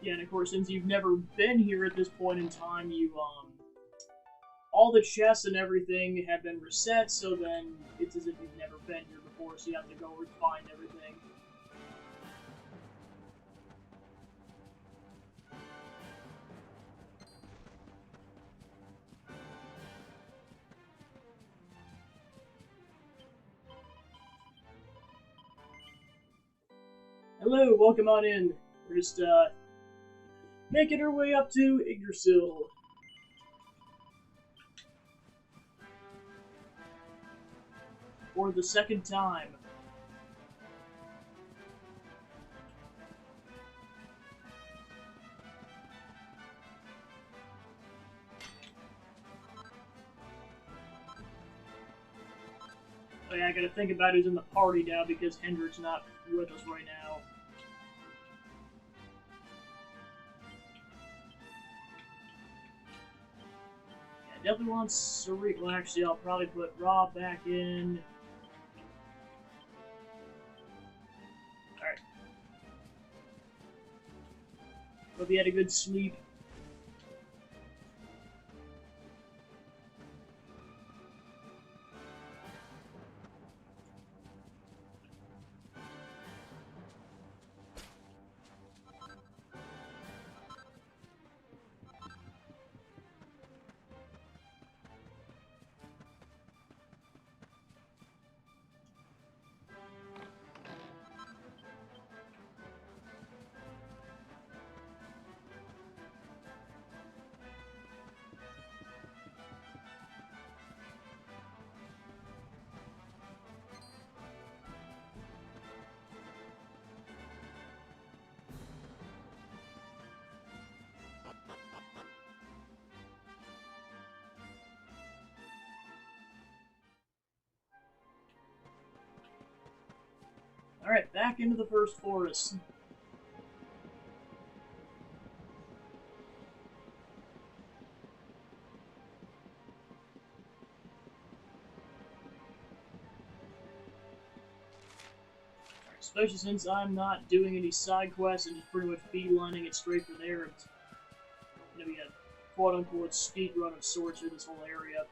Yeah, and of course, since you've never been here at this point in time, all the chests and everything have been reset, so then it's as if you've never been here before, so you have to go and find everything. Hello, welcome on in. We're just, making our way up to Yggdrasil. For the second time. Oh yeah, I gotta think about who's in the party now because Hendrick's not with us right now. definitely want Sarika. Well, actually, I'll probably put Rob back in. Alright. Hope you had a good sleep. Alright, back into the first forest. Especially since I'm not doing any side quests and just pretty much beelining it straight from there. It's gonna be a quote-unquote speed run of sorts through this whole area.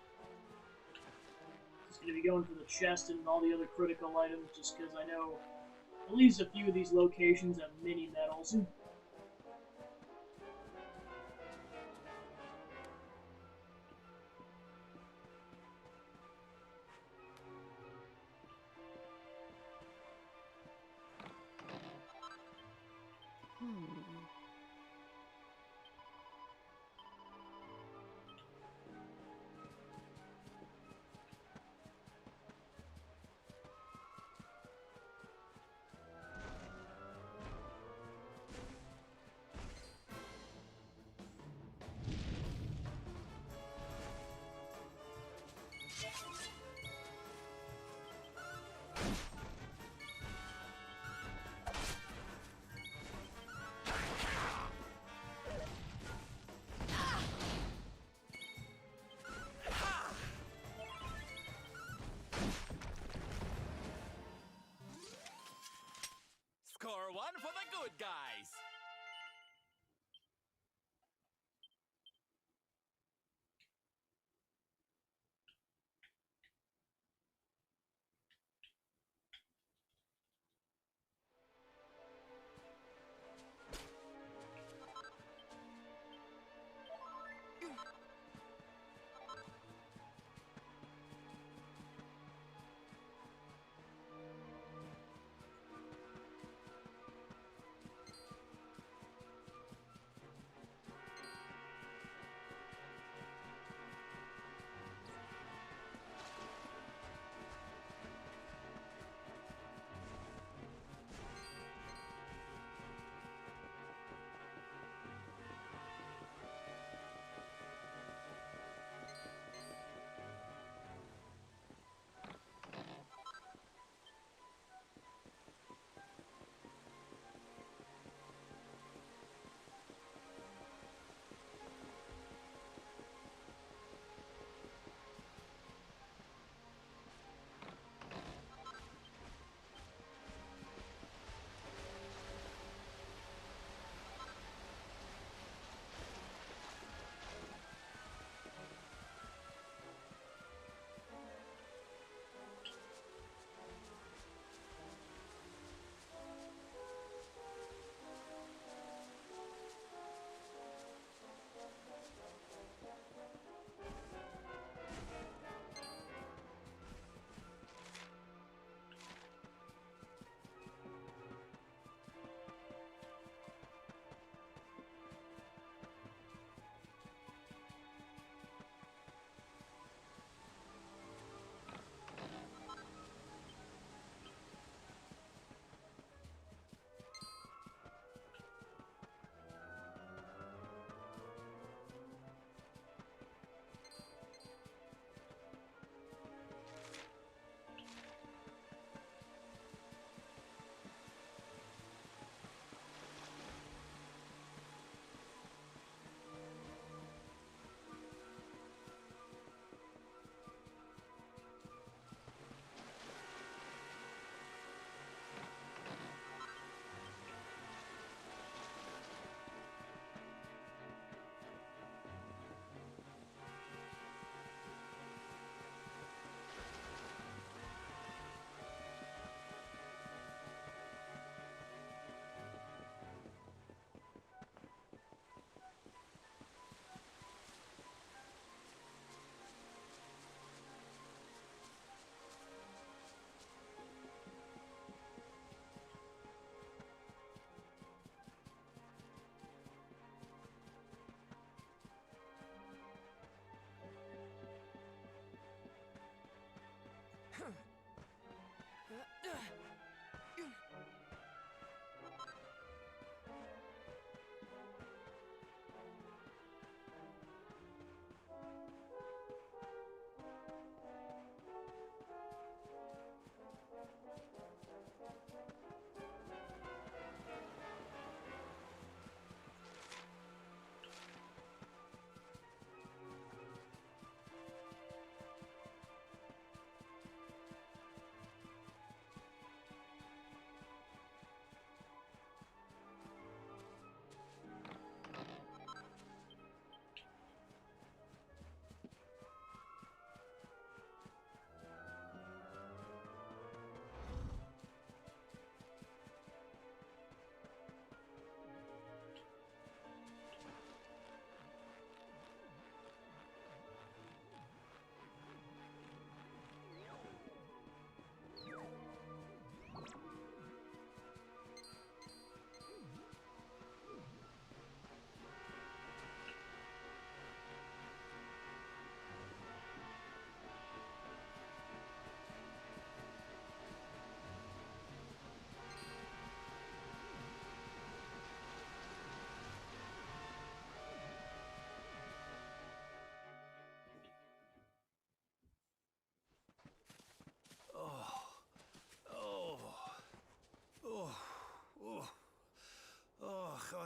Just gonna be going for the chest and all the other critical items just because I know at least a few of these locations have mini medals.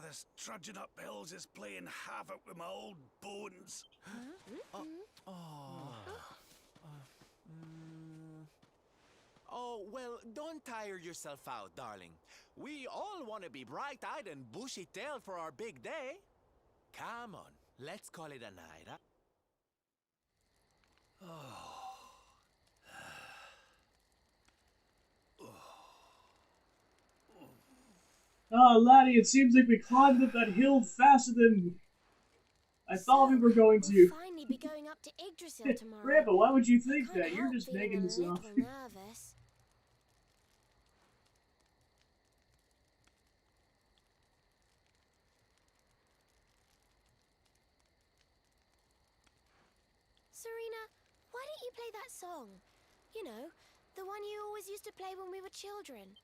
this trudging up hills is playing havoc with my old bones. Oh, well, don't tire yourself out, darling. We all want to be bright-eyed and bushy-tailed for our big day. Come on, let's call it a night, huh? Ah, laddie, it seems like we climbed up that hill faster than I thought we were going to. We'll finally be going up to Yggdrasil tomorrow. Grandpa, why would you I think can't that? You're help just feeling making this a up. little nervous. Serena, why don't you play that song? You know, the one you always used to play when we were children.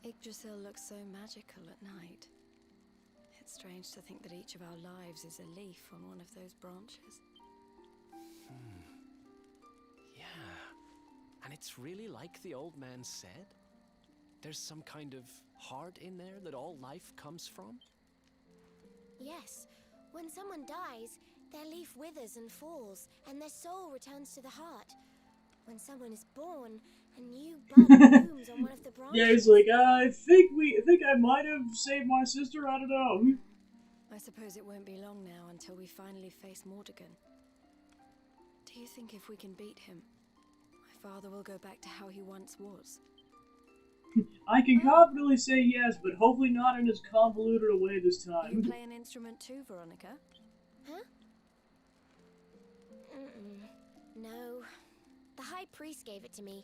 Yggdrasil looks so magical at night. It's strange to think that each of our lives is a leaf on one of those branches. Yeah. And it's really like the old man said? There's some kind of heart in there that all life comes from? Yes, when someone dies, their leaf withers and falls, and their soul returns to the heart. When someone is born, a new bud blooms on one of the branches. Yeah, he's like, I think I might have saved my sister. I don't know. I suppose it won't be long now until we finally face Mordegon. Do you think if we can beat him, my father will go back to how he once was? I can confidently say yes, but hopefully not in as convoluted a way this You time. play an instrument too, Veronica? Huh? No. The High Priest gave it to me.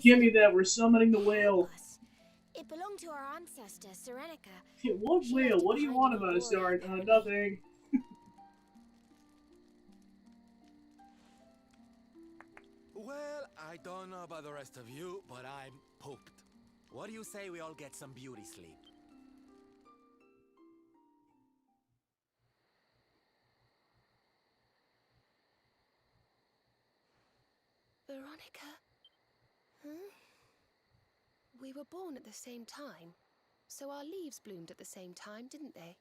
Give me that. We're summoning the whale. It belonged to our ancestor, Serenica. What whale? What do you want about us, Darn? Nothing. Well, I don't know about the rest of you, but I'm pooped. What do you say we all get some beauty sleep? Veronica? We were born at the same time, so our leaves bloomed at the same time, didn't they?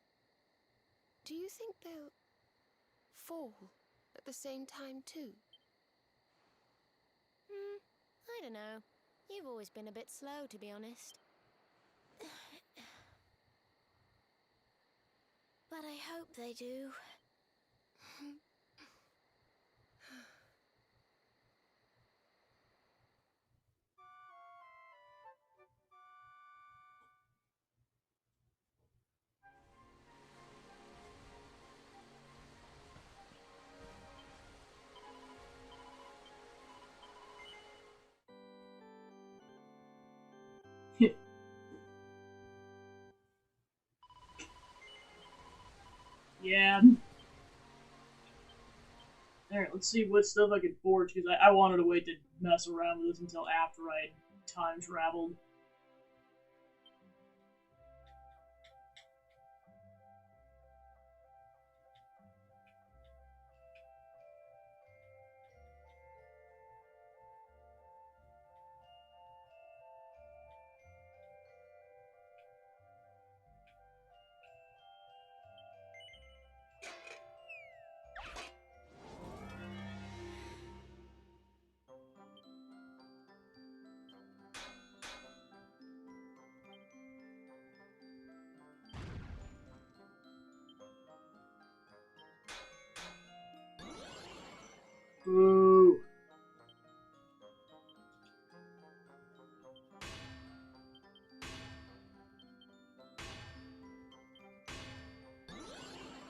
Do you think they'll fall at the same time too? I don't know. You've always been a bit slow, to be honest. But I hope they do. Yeah. Alright, let's see what stuff I can forge, because I wanted to wait to mess around with this until after I time traveled. Boo.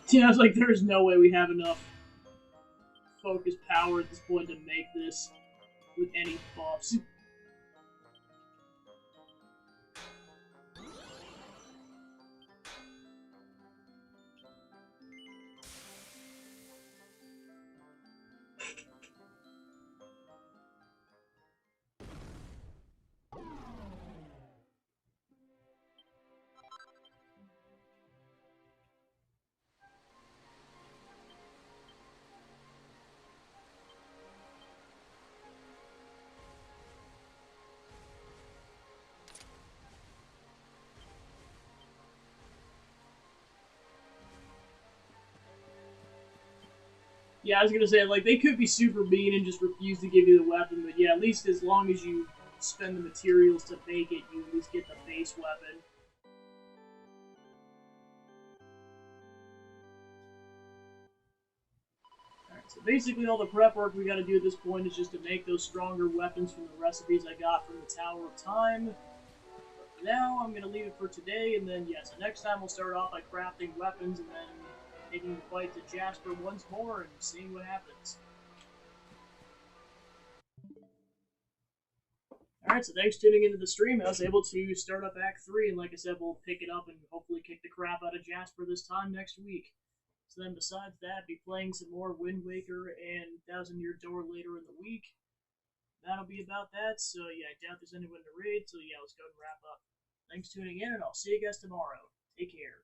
Yeah, I was like, there's no way we have enough focus power at this point to make this with any buffs. Yeah, I was gonna say, like, they could be super mean and just refuse to give you the weapon, but yeah, at least as long as you spend the materials to make it, you at least get the base weapon. Alright, so basically all the prep work we gotta do at this point is just to make those stronger weapons from the recipes I got from the Tower of Time. But for now, I'm gonna leave it for today, and then, yeah, so next time we'll start off by crafting weapons and then taking the fight to Jasper once more and seeing what happens. Alright, so thanks for tuning into the stream. I was able to start up Act 3, and like I said, we'll pick it up and hopefully kick the crap out of Jasper this time next week. So then besides that, be playing some more Wind Waker and Thousand Year Door later in the week. That'll be about that, so yeah, I doubt there's anyone to raid, so yeah, let's go and wrap up. Thanks for tuning in, and I'll see you guys tomorrow. Take care.